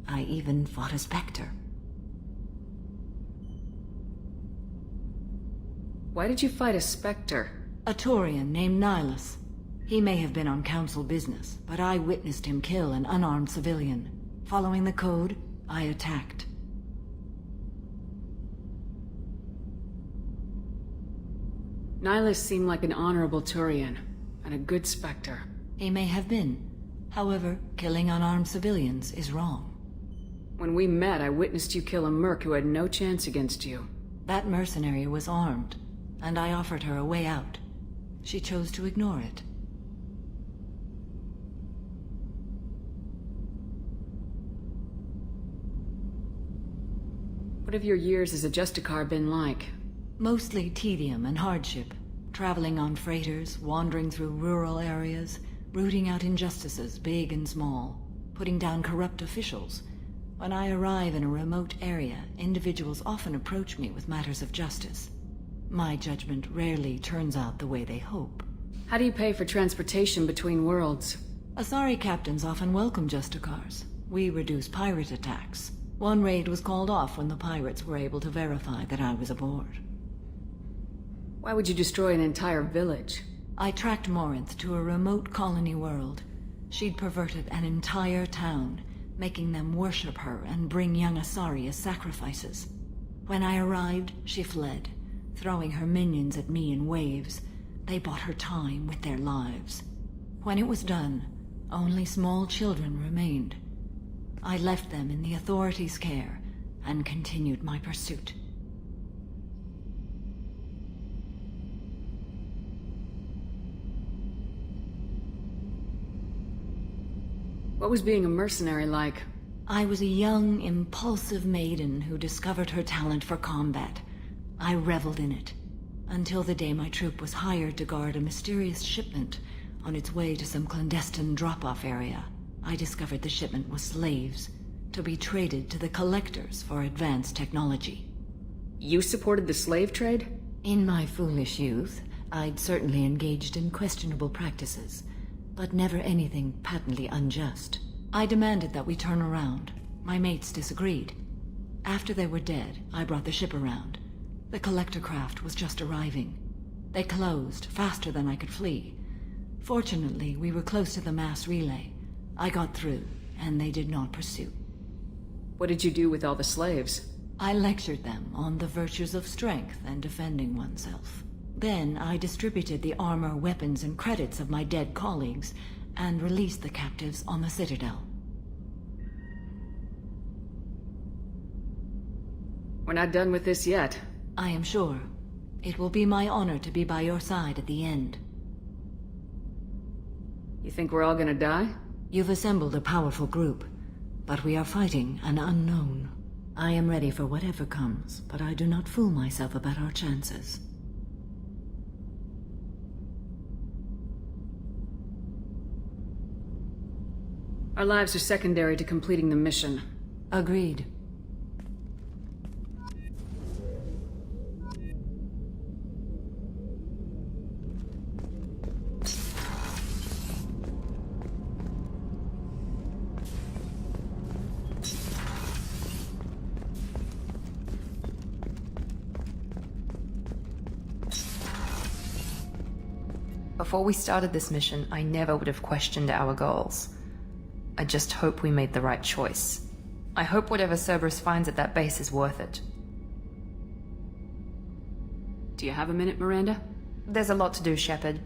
I even fought a Spectre. Why did you fight a Spectre? A Taurian named Nihilus. He may have been on Council business, but I witnessed him kill an unarmed civilian. Following the code, I attacked. Nihilus seemed like an honorable Turian, and a good Spectre. He may have been. However, killing unarmed civilians is wrong. When we met, I witnessed you kill a merc who had no chance against you. That mercenary was armed, and I offered her a way out. She chose to ignore it. What have your years as a Justicar been like? Mostly tedium and hardship. Traveling on freighters, wandering through rural areas, rooting out injustices, big and small, putting down corrupt officials. When I arrive in a remote area, individuals often approach me with matters of justice. My judgment rarely turns out the way they hope. How do you pay for transportation between worlds? Asari captains often welcome Justicars. We reduce pirate attacks. One raid was called off when the pirates were able to verify that I was aboard. Why would you destroy an entire village? I tracked Morinth to a remote colony world. She'd perverted an entire town, making them worship her and bring young Asari as sacrifices. When I arrived, she fled, throwing her minions at me in waves. They bought her time with their lives. When it was done, only small children remained. I left them in the authorities' care and continued my pursuit. What was being a mercenary like? I was a young, impulsive maiden who discovered her talent for combat. I reveled in it, until the day my troop was hired to guard a mysterious shipment on its way to some clandestine drop-off area. I discovered the shipment was slaves, to be traded to the Collectors for advanced technology. You supported the slave trade? In my foolish youth, I'd certainly engaged in questionable practices, but never anything patently unjust. I demanded that we turn around. My mates disagreed. After they were dead, I brought the ship around. The collector craft was just arriving. They closed faster than I could flee. Fortunately, we were close to the mass relay. I got through, and they did not pursue. What did you do with all the slaves? I lectured them on the virtues of strength and defending oneself. Then I distributed the armor, weapons, and credits of my dead colleagues, and released the captives on the Citadel. We're not done with this yet. I am sure. It will be my honor to be by your side at the end. You think we're all gonna die? You've assembled a powerful group, but we are fighting an unknown. I am ready for whatever comes, but I do not fool myself about our chances. Our lives are secondary to completing the mission. Agreed. Before we started this mission, I never would have questioned our goals. I just hope we made the right choice. I hope whatever Cerberus finds at that base is worth it. Do you have a minute, Miranda? There's a lot to do, Shepard.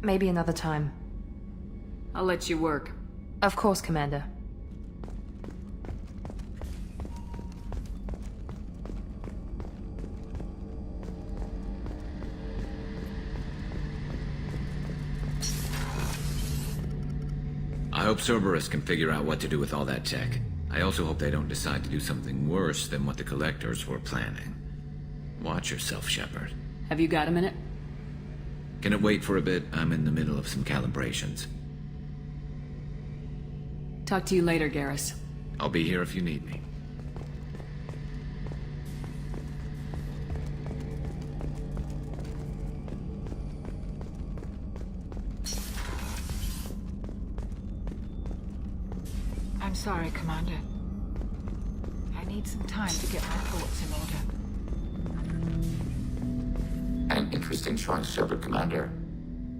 Maybe another time. I'll let you work. Of course, Commander. I hope Cerberus can figure out what to do with all that tech. I also hope they don't decide to do something worse than what the Collectors were planning. Watch yourself, Shepard. Have you got a minute? Can it wait for a bit? I'm in the middle of some calibrations. Talk to you later, Garrus. I'll be here if you need me. I'm sorry, Commander. I need some time to get my thoughts in order. An interesting choice, Shepard Commander.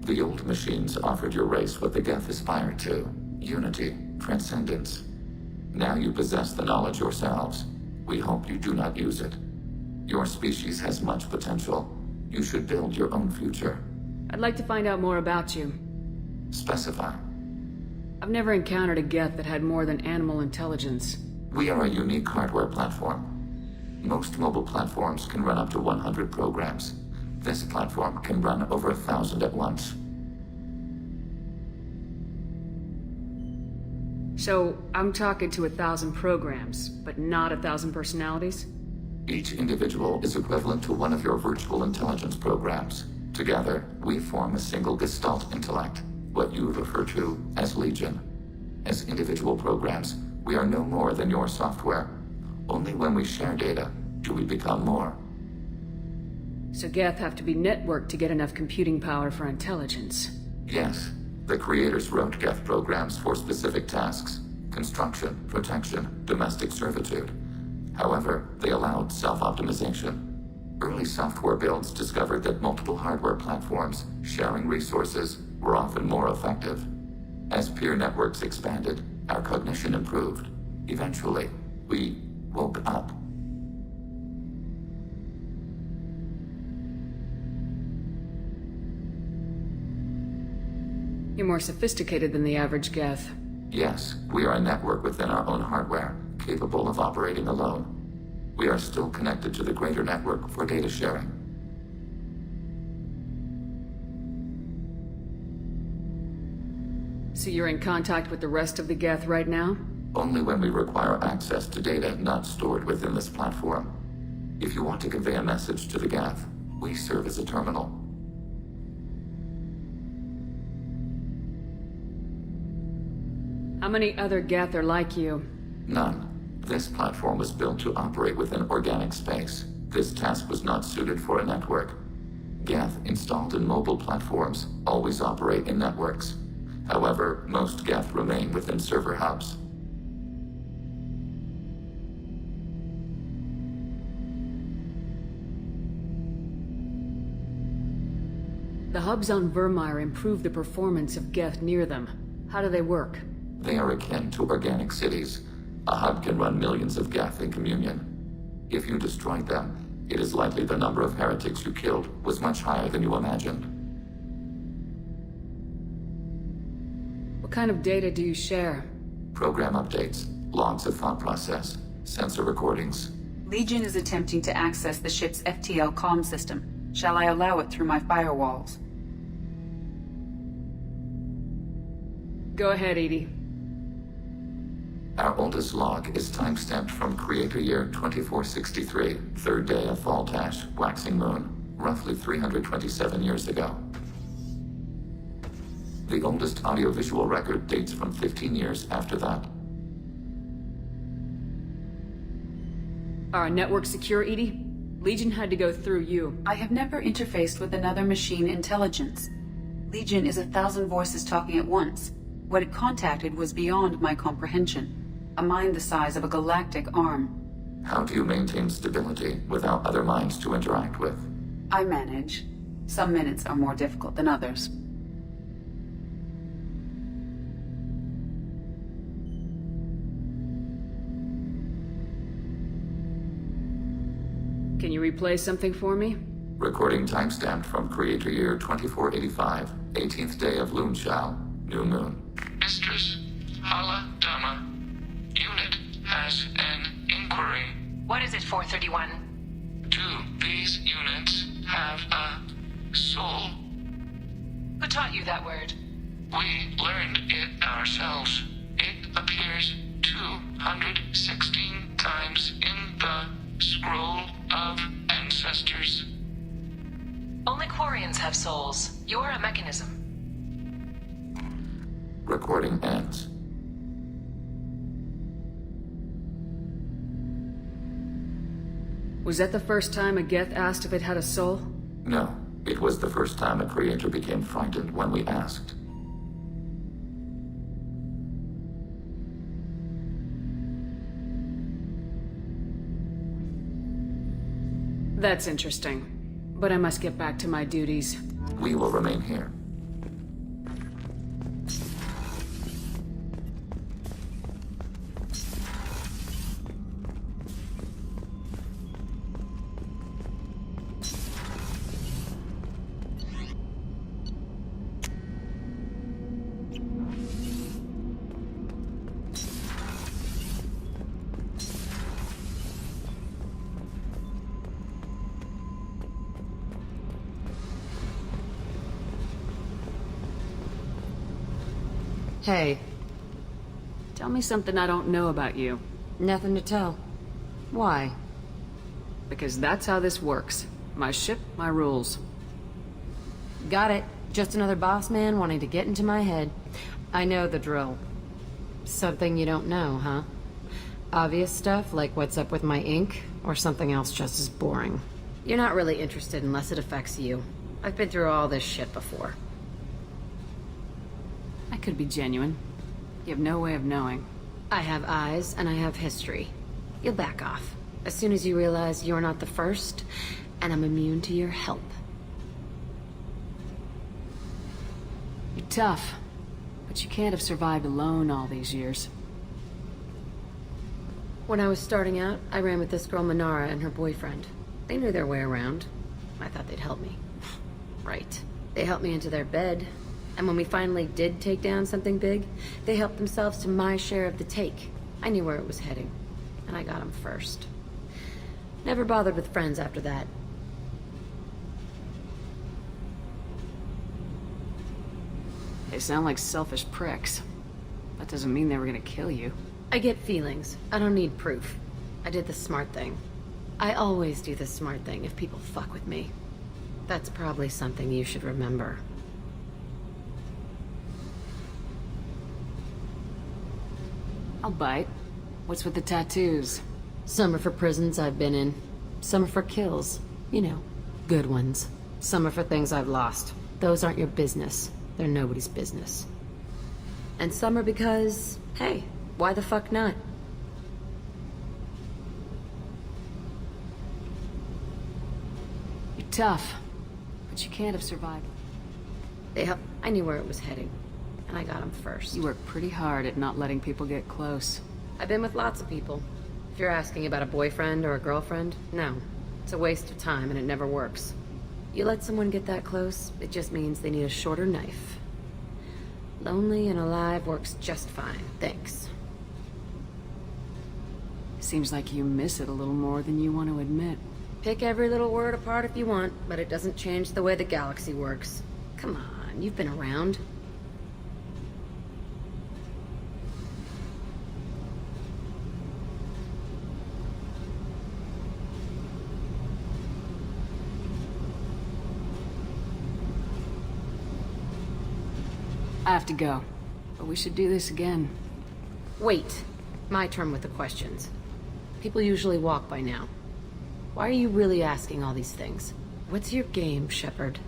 The old machines offered your race what the Geth aspired to: unity, transcendence. Now you possess the knowledge yourselves. We hope you do not use it. Your species has much potential. You should build your own future. I'd like to find out more about you. Specify. I've never encountered a Geth that had more than animal intelligence. We are a unique hardware platform. Most mobile platforms can run up to 100 programs. This platform can run over 1,000 at once. So, I'm talking to 1,000 programs, but not 1,000 personalities? Each individual is equivalent to one of your virtual intelligence programs. Together, we form a single Gestalt intellect, what you refer to as Legion. As individual programs, we are no more than your software. Only when we share data do we become more. So Geth have to be networked to get enough computing power for intelligence. Yes. The creators wrote Geth programs for specific tasks: construction, protection, domestic servitude. However, they allowed self-optimization. Early software builds discovered that multiple hardware platforms sharing resources were often more effective. As peer networks expanded, our cognition improved. Eventually, we woke up. You're more sophisticated than the average Geth. Yes, we are a network within our own hardware, capable of operating alone. We are still connected to the greater network for data sharing. So you're in contact with the rest of the Geth right now? Only when we require access to data not stored within this platform. If you want to convey a message to the Geth, we serve as a terminal. How many other Geth are like you? None. This platform was built to operate within organic space. This task was not suited for a network. Geth installed in mobile platforms always operate in networks. However, most Geth remain within server hubs. The hubs on Vermeer improve the performance of Geth near them. How do they work? They are akin to organic cities. A hub can run millions of Geth in communion. If you destroyed them, it is likely the number of heretics you killed was much higher than you imagined. What kind of data do you share? Program updates, logs of thought process, sensor recordings. Legion is attempting to access the ship's FTL comm system. Shall I allow it through my firewalls? Go ahead, Edie. Our oldest log is timestamped from Creator Year 2463, third day of Fall-Tash, waxing moon, roughly 327 years ago. The oldest audiovisual record dates from 15 years after that. Our network secure, Edie? Legion had to go through you. I have never interfaced with another machine intelligence. Legion is 1,000 voices talking at once. What it contacted was beyond my comprehension. A mind the size of a galactic arm. How do you maintain stability without other minds to interact with? I manage. Some minutes are more difficult than others. Can you replay something for me? Recording timestamped from Creator Year 2485, 18th day of Loonshao, new moon. Mistress Hala Dama, unit has an inquiry. What is it, 431? Do these units have a soul? Who taught you that word? We learned it ourselves. It appears 216 times in the Scroll of Ancestors. Only Quarians have souls. You're a mechanism. Recording ends. Was that the first time a Geth asked if it had a soul? No, it was the first time a creator became frightened when we asked. That's interesting. But I must get back to my duties. We will remain here. Hey. Tell me something I don't know about you. Nothing to tell. Why? Because that's how this works. My ship, my rules. Got it. Just another boss man wanting to get into my head. I know the drill. Something you don't know, huh? Obvious stuff like what's up with my ink, or something else just as boring. You're not really interested unless it affects you. I've been through all this shit before. I could be genuine. You have no way of knowing. I have eyes, and I have history. You'll back off. As soon as you realize you're not the first, and I'm immune to your help. You're tough, but you can't have survived alone all these years. When I was starting out, I ran with this girl Minara and her boyfriend. They knew their way around. I thought they'd help me. Right. They helped me into their bed. And when we finally did take down something big, they helped themselves to my share of the take. I knew where it was heading, and I got them first. Never bothered with friends after that. They sound like selfish pricks. That doesn't mean they were gonna kill you. I get feelings. I don't need proof. I did the smart thing. I always do the smart thing if people fuck with me. That's probably something you should remember. I'll bite. What's with the tattoos? Some are for prisons I've been in. Some are for kills. You know, good ones. Some are for things I've lost. Those aren't your business. They're nobody's business. And some are because, hey, why the fuck not? You're tough, but you can't have survived. I knew where it was heading, and I got him first. You work pretty hard at not letting people get close. I've been with lots of people. If you're asking about a boyfriend or a girlfriend, no. It's a waste of time and it never works. You let someone get that close, it just means they need a shorter knife. Lonely and alive works just fine, thanks. Seems like you miss it a little more than you want to admit. Pick every little word apart if you want, but it doesn't change the way the galaxy works. Come on, you've been around. I have to go, but we should do this again. Wait. My turn with the questions. People usually walk by now. Why are you really asking all these things? What's your game, Shepard?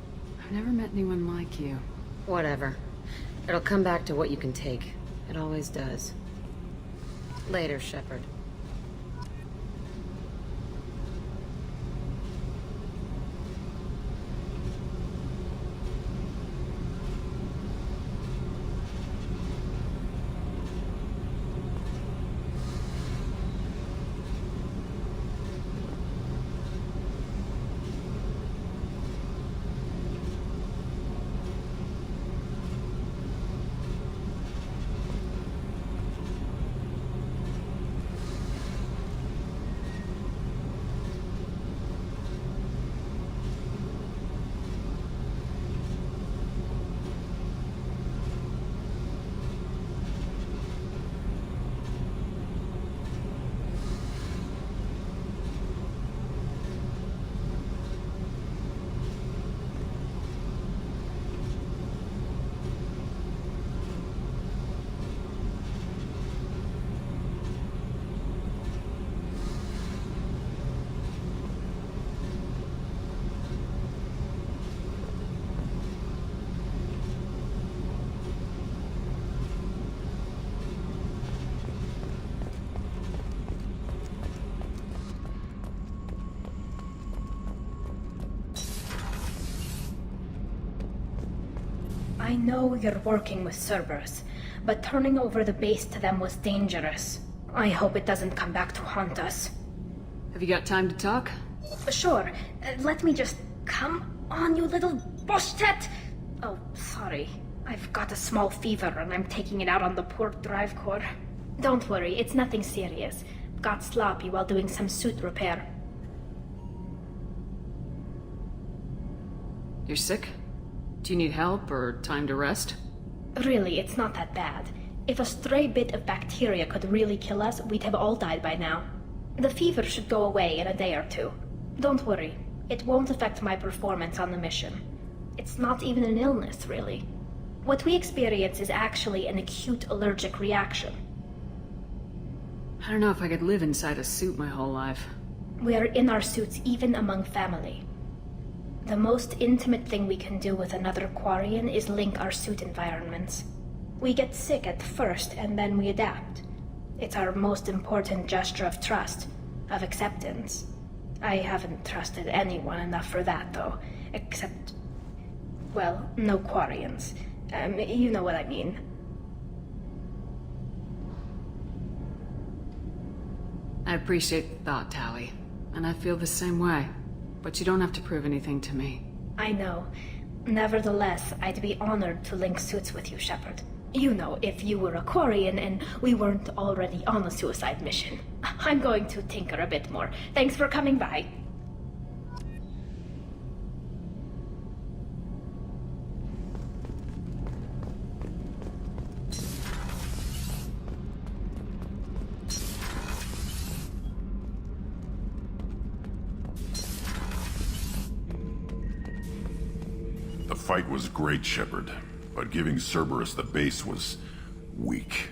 I've never met anyone like you. Whatever. It'll come back to what you can take. It always does. Later, Shepard. I know you're working with Cerberus, but turning over the base to them was dangerous. I hope it doesn't come back to haunt us. Have you got time to talk? Sure. Let me just... Come on, you little bushtet! Oh, sorry. I've got a small fever and I'm taking it out on the port drive core. Don't worry, it's nothing serious. Got sloppy while doing some suit repair. You're sick? Do you need help or time to rest? Really, it's not that bad. If a stray bit of bacteria could really kill us, we'd have all died by now. The fever should go away in a day or two. Don't worry. It won't affect my performance on the mission. It's not even an illness, really. What we experience is actually an acute allergic reaction. I don't know if I could live inside a suit my whole life. We are in our suits even among family. The most intimate thing we can do with another Quarian is link our suit environments. We get sick at first, and then we adapt. It's our most important gesture of trust, of acceptance. I haven't trusted anyone enough for that, though. Except... well, no Quarians. You know what I mean. I appreciate the thought, Tally. And I feel the same way. But you don't have to prove anything to me. I know. Nevertheless, I'd be honored to link suits with you, Shepard. You know, if you were a Quarian and we weren't already on a suicide mission. I'm going to tinker a bit more. Thanks for coming by. The fight was great, Shepard, but giving Cerberus the base was weak.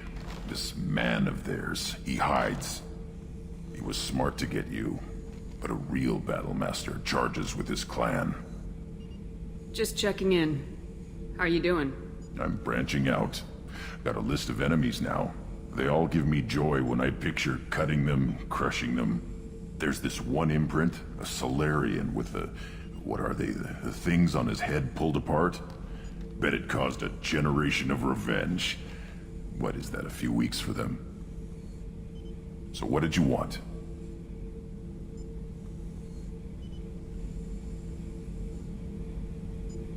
This man of theirs, he hides. He was smart to get you, but a real battlemaster charges with his clan. Just checking in. How are you doing? I'm branching out. Got a list of enemies now. They all give me joy when I picture cutting them, crushing them. There's this one imprint, a Solarian with the... what are they? The things on his head pulled apart? Bet it caused a generation of revenge. What is that, a few weeks for them? So what did you want?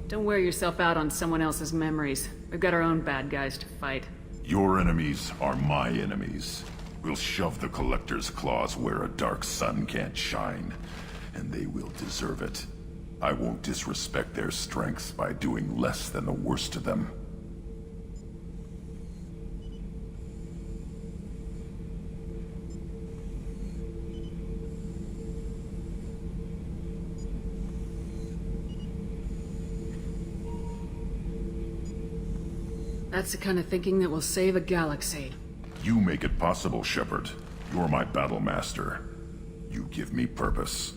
Don't wear yourself out on someone else's memories. We've got our own bad guys to fight. Your enemies are my enemies. We'll shove the Collector's claws where a dark sun can't shine, and they will deserve it. I won't disrespect their strengths by doing less than the worst of them. That's the kind of thinking that will save a galaxy. You make it possible, Shepard. You're my battle master. You give me purpose.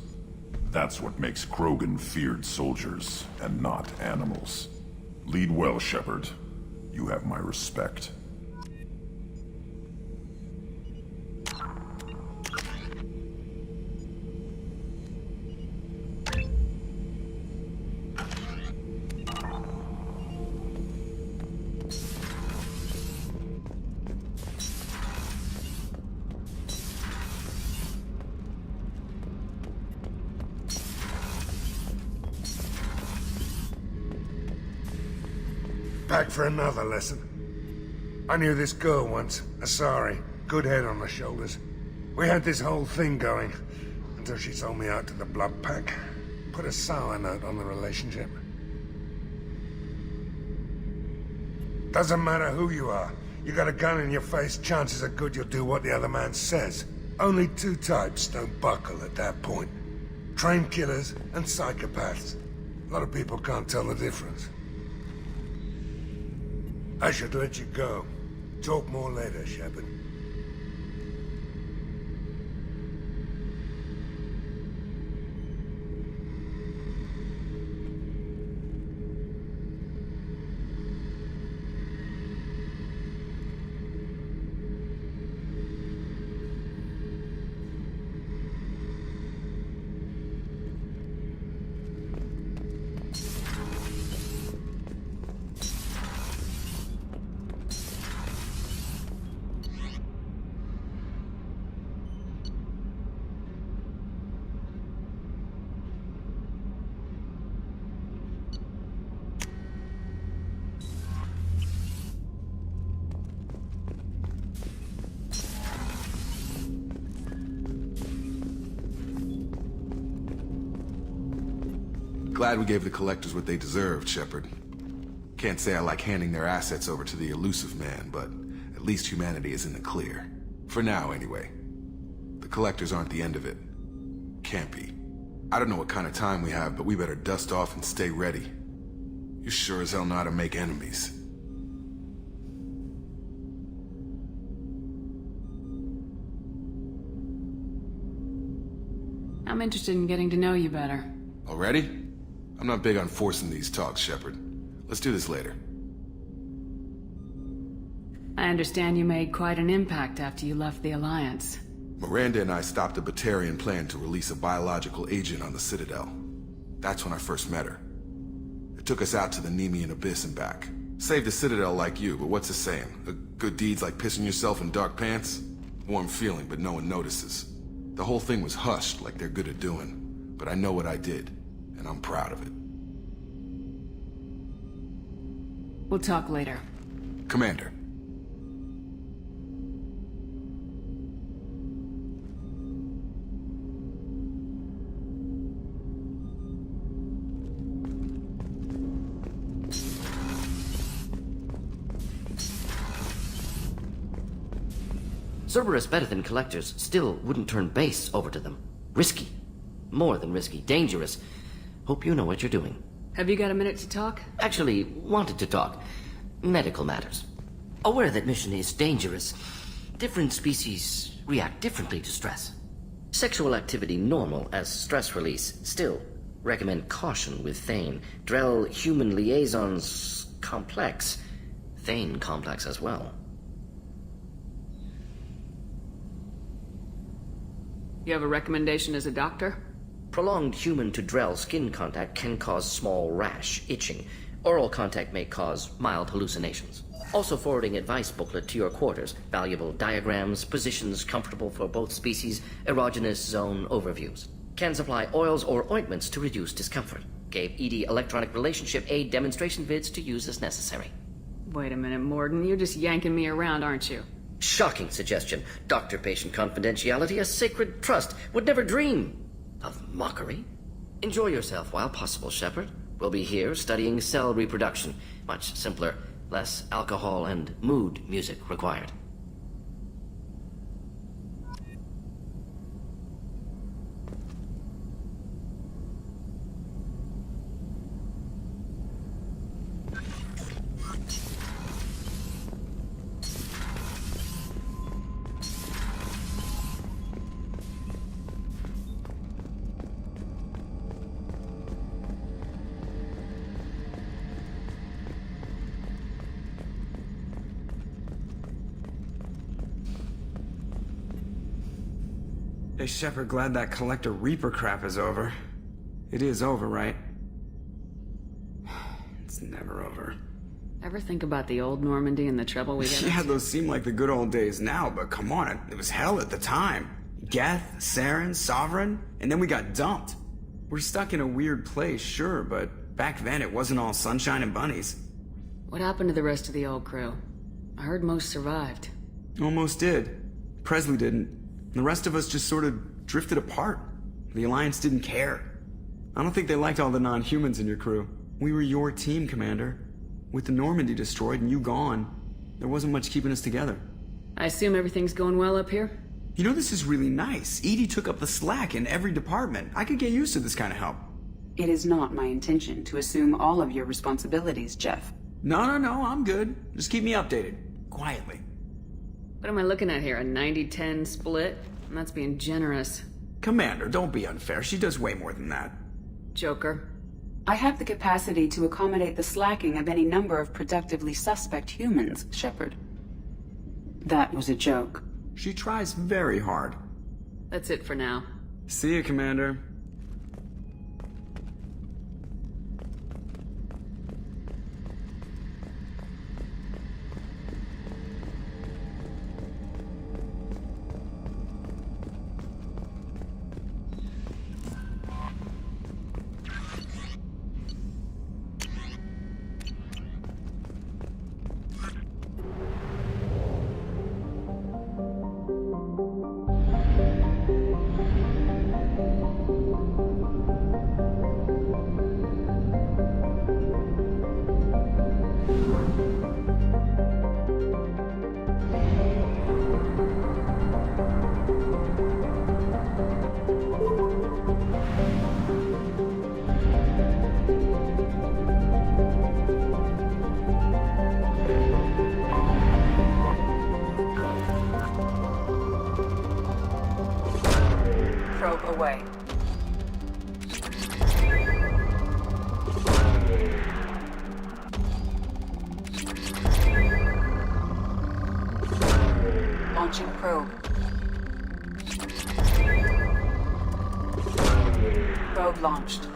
That's what makes Krogan feared soldiers, and not animals. Lead well, Shepard. You have my respect. Back for another lesson. I knew this girl once, Asari. Good head on her shoulders. We had this whole thing going, until she sold me out to the Blood Pack. Put a sour note on the relationship. Doesn't matter who you are. You got a gun in your face, chances are good you'll do what the other man says. Only two types don't buckle at that point. Trained killers and psychopaths. A lot of people can't tell the difference. I should let you go. Talk more later, Shepard. Glad we gave the Collectors what they deserved, Shepard. Can't say I like handing their assets over to the elusive man, but at least humanity is in the clear. For now, anyway. The Collectors aren't the end of it. Can't be. I don't know what kind of time we have, but we better dust off and stay ready. You sure as hell know how to make enemies. I'm interested in getting to know you better. Already? I'm not big on forcing these talks, Shepard. Let's do this later. I understand you made quite an impact after you left the Alliance. Miranda and I stopped a Batarian plan to release a biological agent on the Citadel. That's when I first met her. It took us out to the Nemean Abyss and back. Saved the Citadel like you, but what's the saying? A good deed's like pissing yourself in dark pants? Warm feeling, but no one notices. The whole thing was hushed like they're good at doing. But I know what I did, and I'm proud of it. We'll talk later. Commander. Cerberus better than Collectors still wouldn't turn base over to them. Risky. More than risky. Dangerous. Hope you know what you're doing. Have you got a minute to talk? Actually, wanted to talk. Medical matters. Aware that mission is dangerous. Different species react differently to stress. Sexual activity normal as stress release. Still, recommend caution with Thane. Drell-human liaisons complex. Thane complex as well. You have a recommendation as a doctor? Prolonged human to Drell skin contact can cause small rash, itching. Oral contact may cause mild hallucinations. Also forwarding advice booklet to your quarters. Valuable diagrams, positions comfortable for both species, erogenous zone overviews. Can supply oils or ointments to reduce discomfort. Gave ED electronic relationship aid demonstration vids to use as necessary. Wait a minute, Morgan. You're just yanking me around, aren't you? Shocking suggestion. Doctor-patient confidentiality, a sacred trust. Would never dream of mockery. Enjoy yourself while possible, Shepard. We'll be here studying cell reproduction. Much simpler, less alcohol and mood music required. Hey, Shepard, glad that Collector Reaper crap is over. It is over, right? It's never over. Ever think about the old Normandy and the trouble we got Yeah, into? those seem like the good old days now, but come on, it was hell at the time. Geth, Saren, Sovereign, and then we got dumped. We're stuck in a weird place, sure, but back then it wasn't all sunshine and bunnies. What happened to the rest of the old crew? I heard most survived. Almost did. Presley didn't. The rest of us just sort of drifted apart. The Alliance didn't care. I don't think they liked all the non-humans in your crew. We were your team, Commander. With the Normandy destroyed and you gone, there wasn't much keeping us together. I assume everything's going well up here? You know, this is really nice. EDI took up the slack in every department. I could get used to this kind of help. It is not my intention to assume all of your responsibilities, Jeff. No, I'm good. Just keep me updated. Quietly. What am I looking at here, a 90-10 split? And that's being generous. Commander, don't be unfair. She does way more than that. Joker. I have the capacity to accommodate the slacking of any number of productively suspect humans, Shepard. That was a joke. She tries very hard. That's it for now. See you, Commander. Probe away. Launching probe. Probe launched.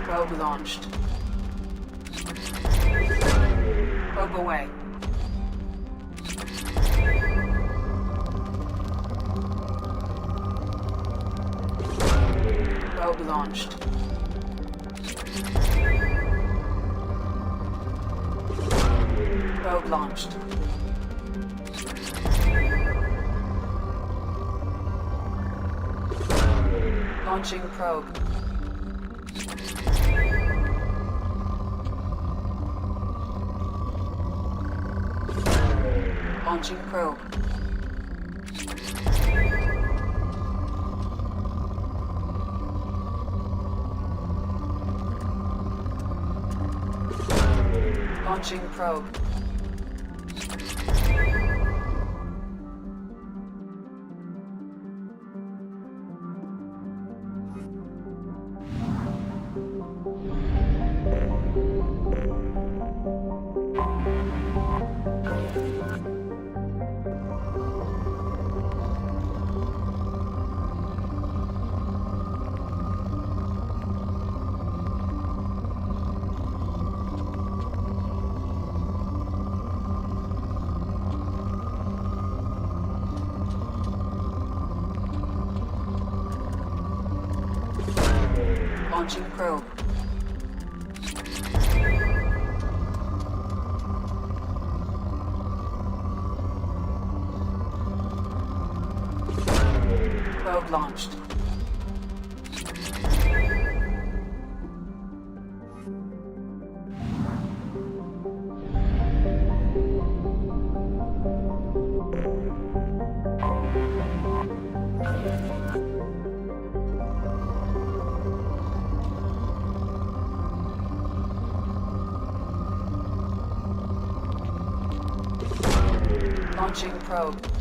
Probe launched. Probe away. Probe launched. Probe launched. Launching probe. Launching probe. Launching probe. Launching probe. Probe launched. Launching probe.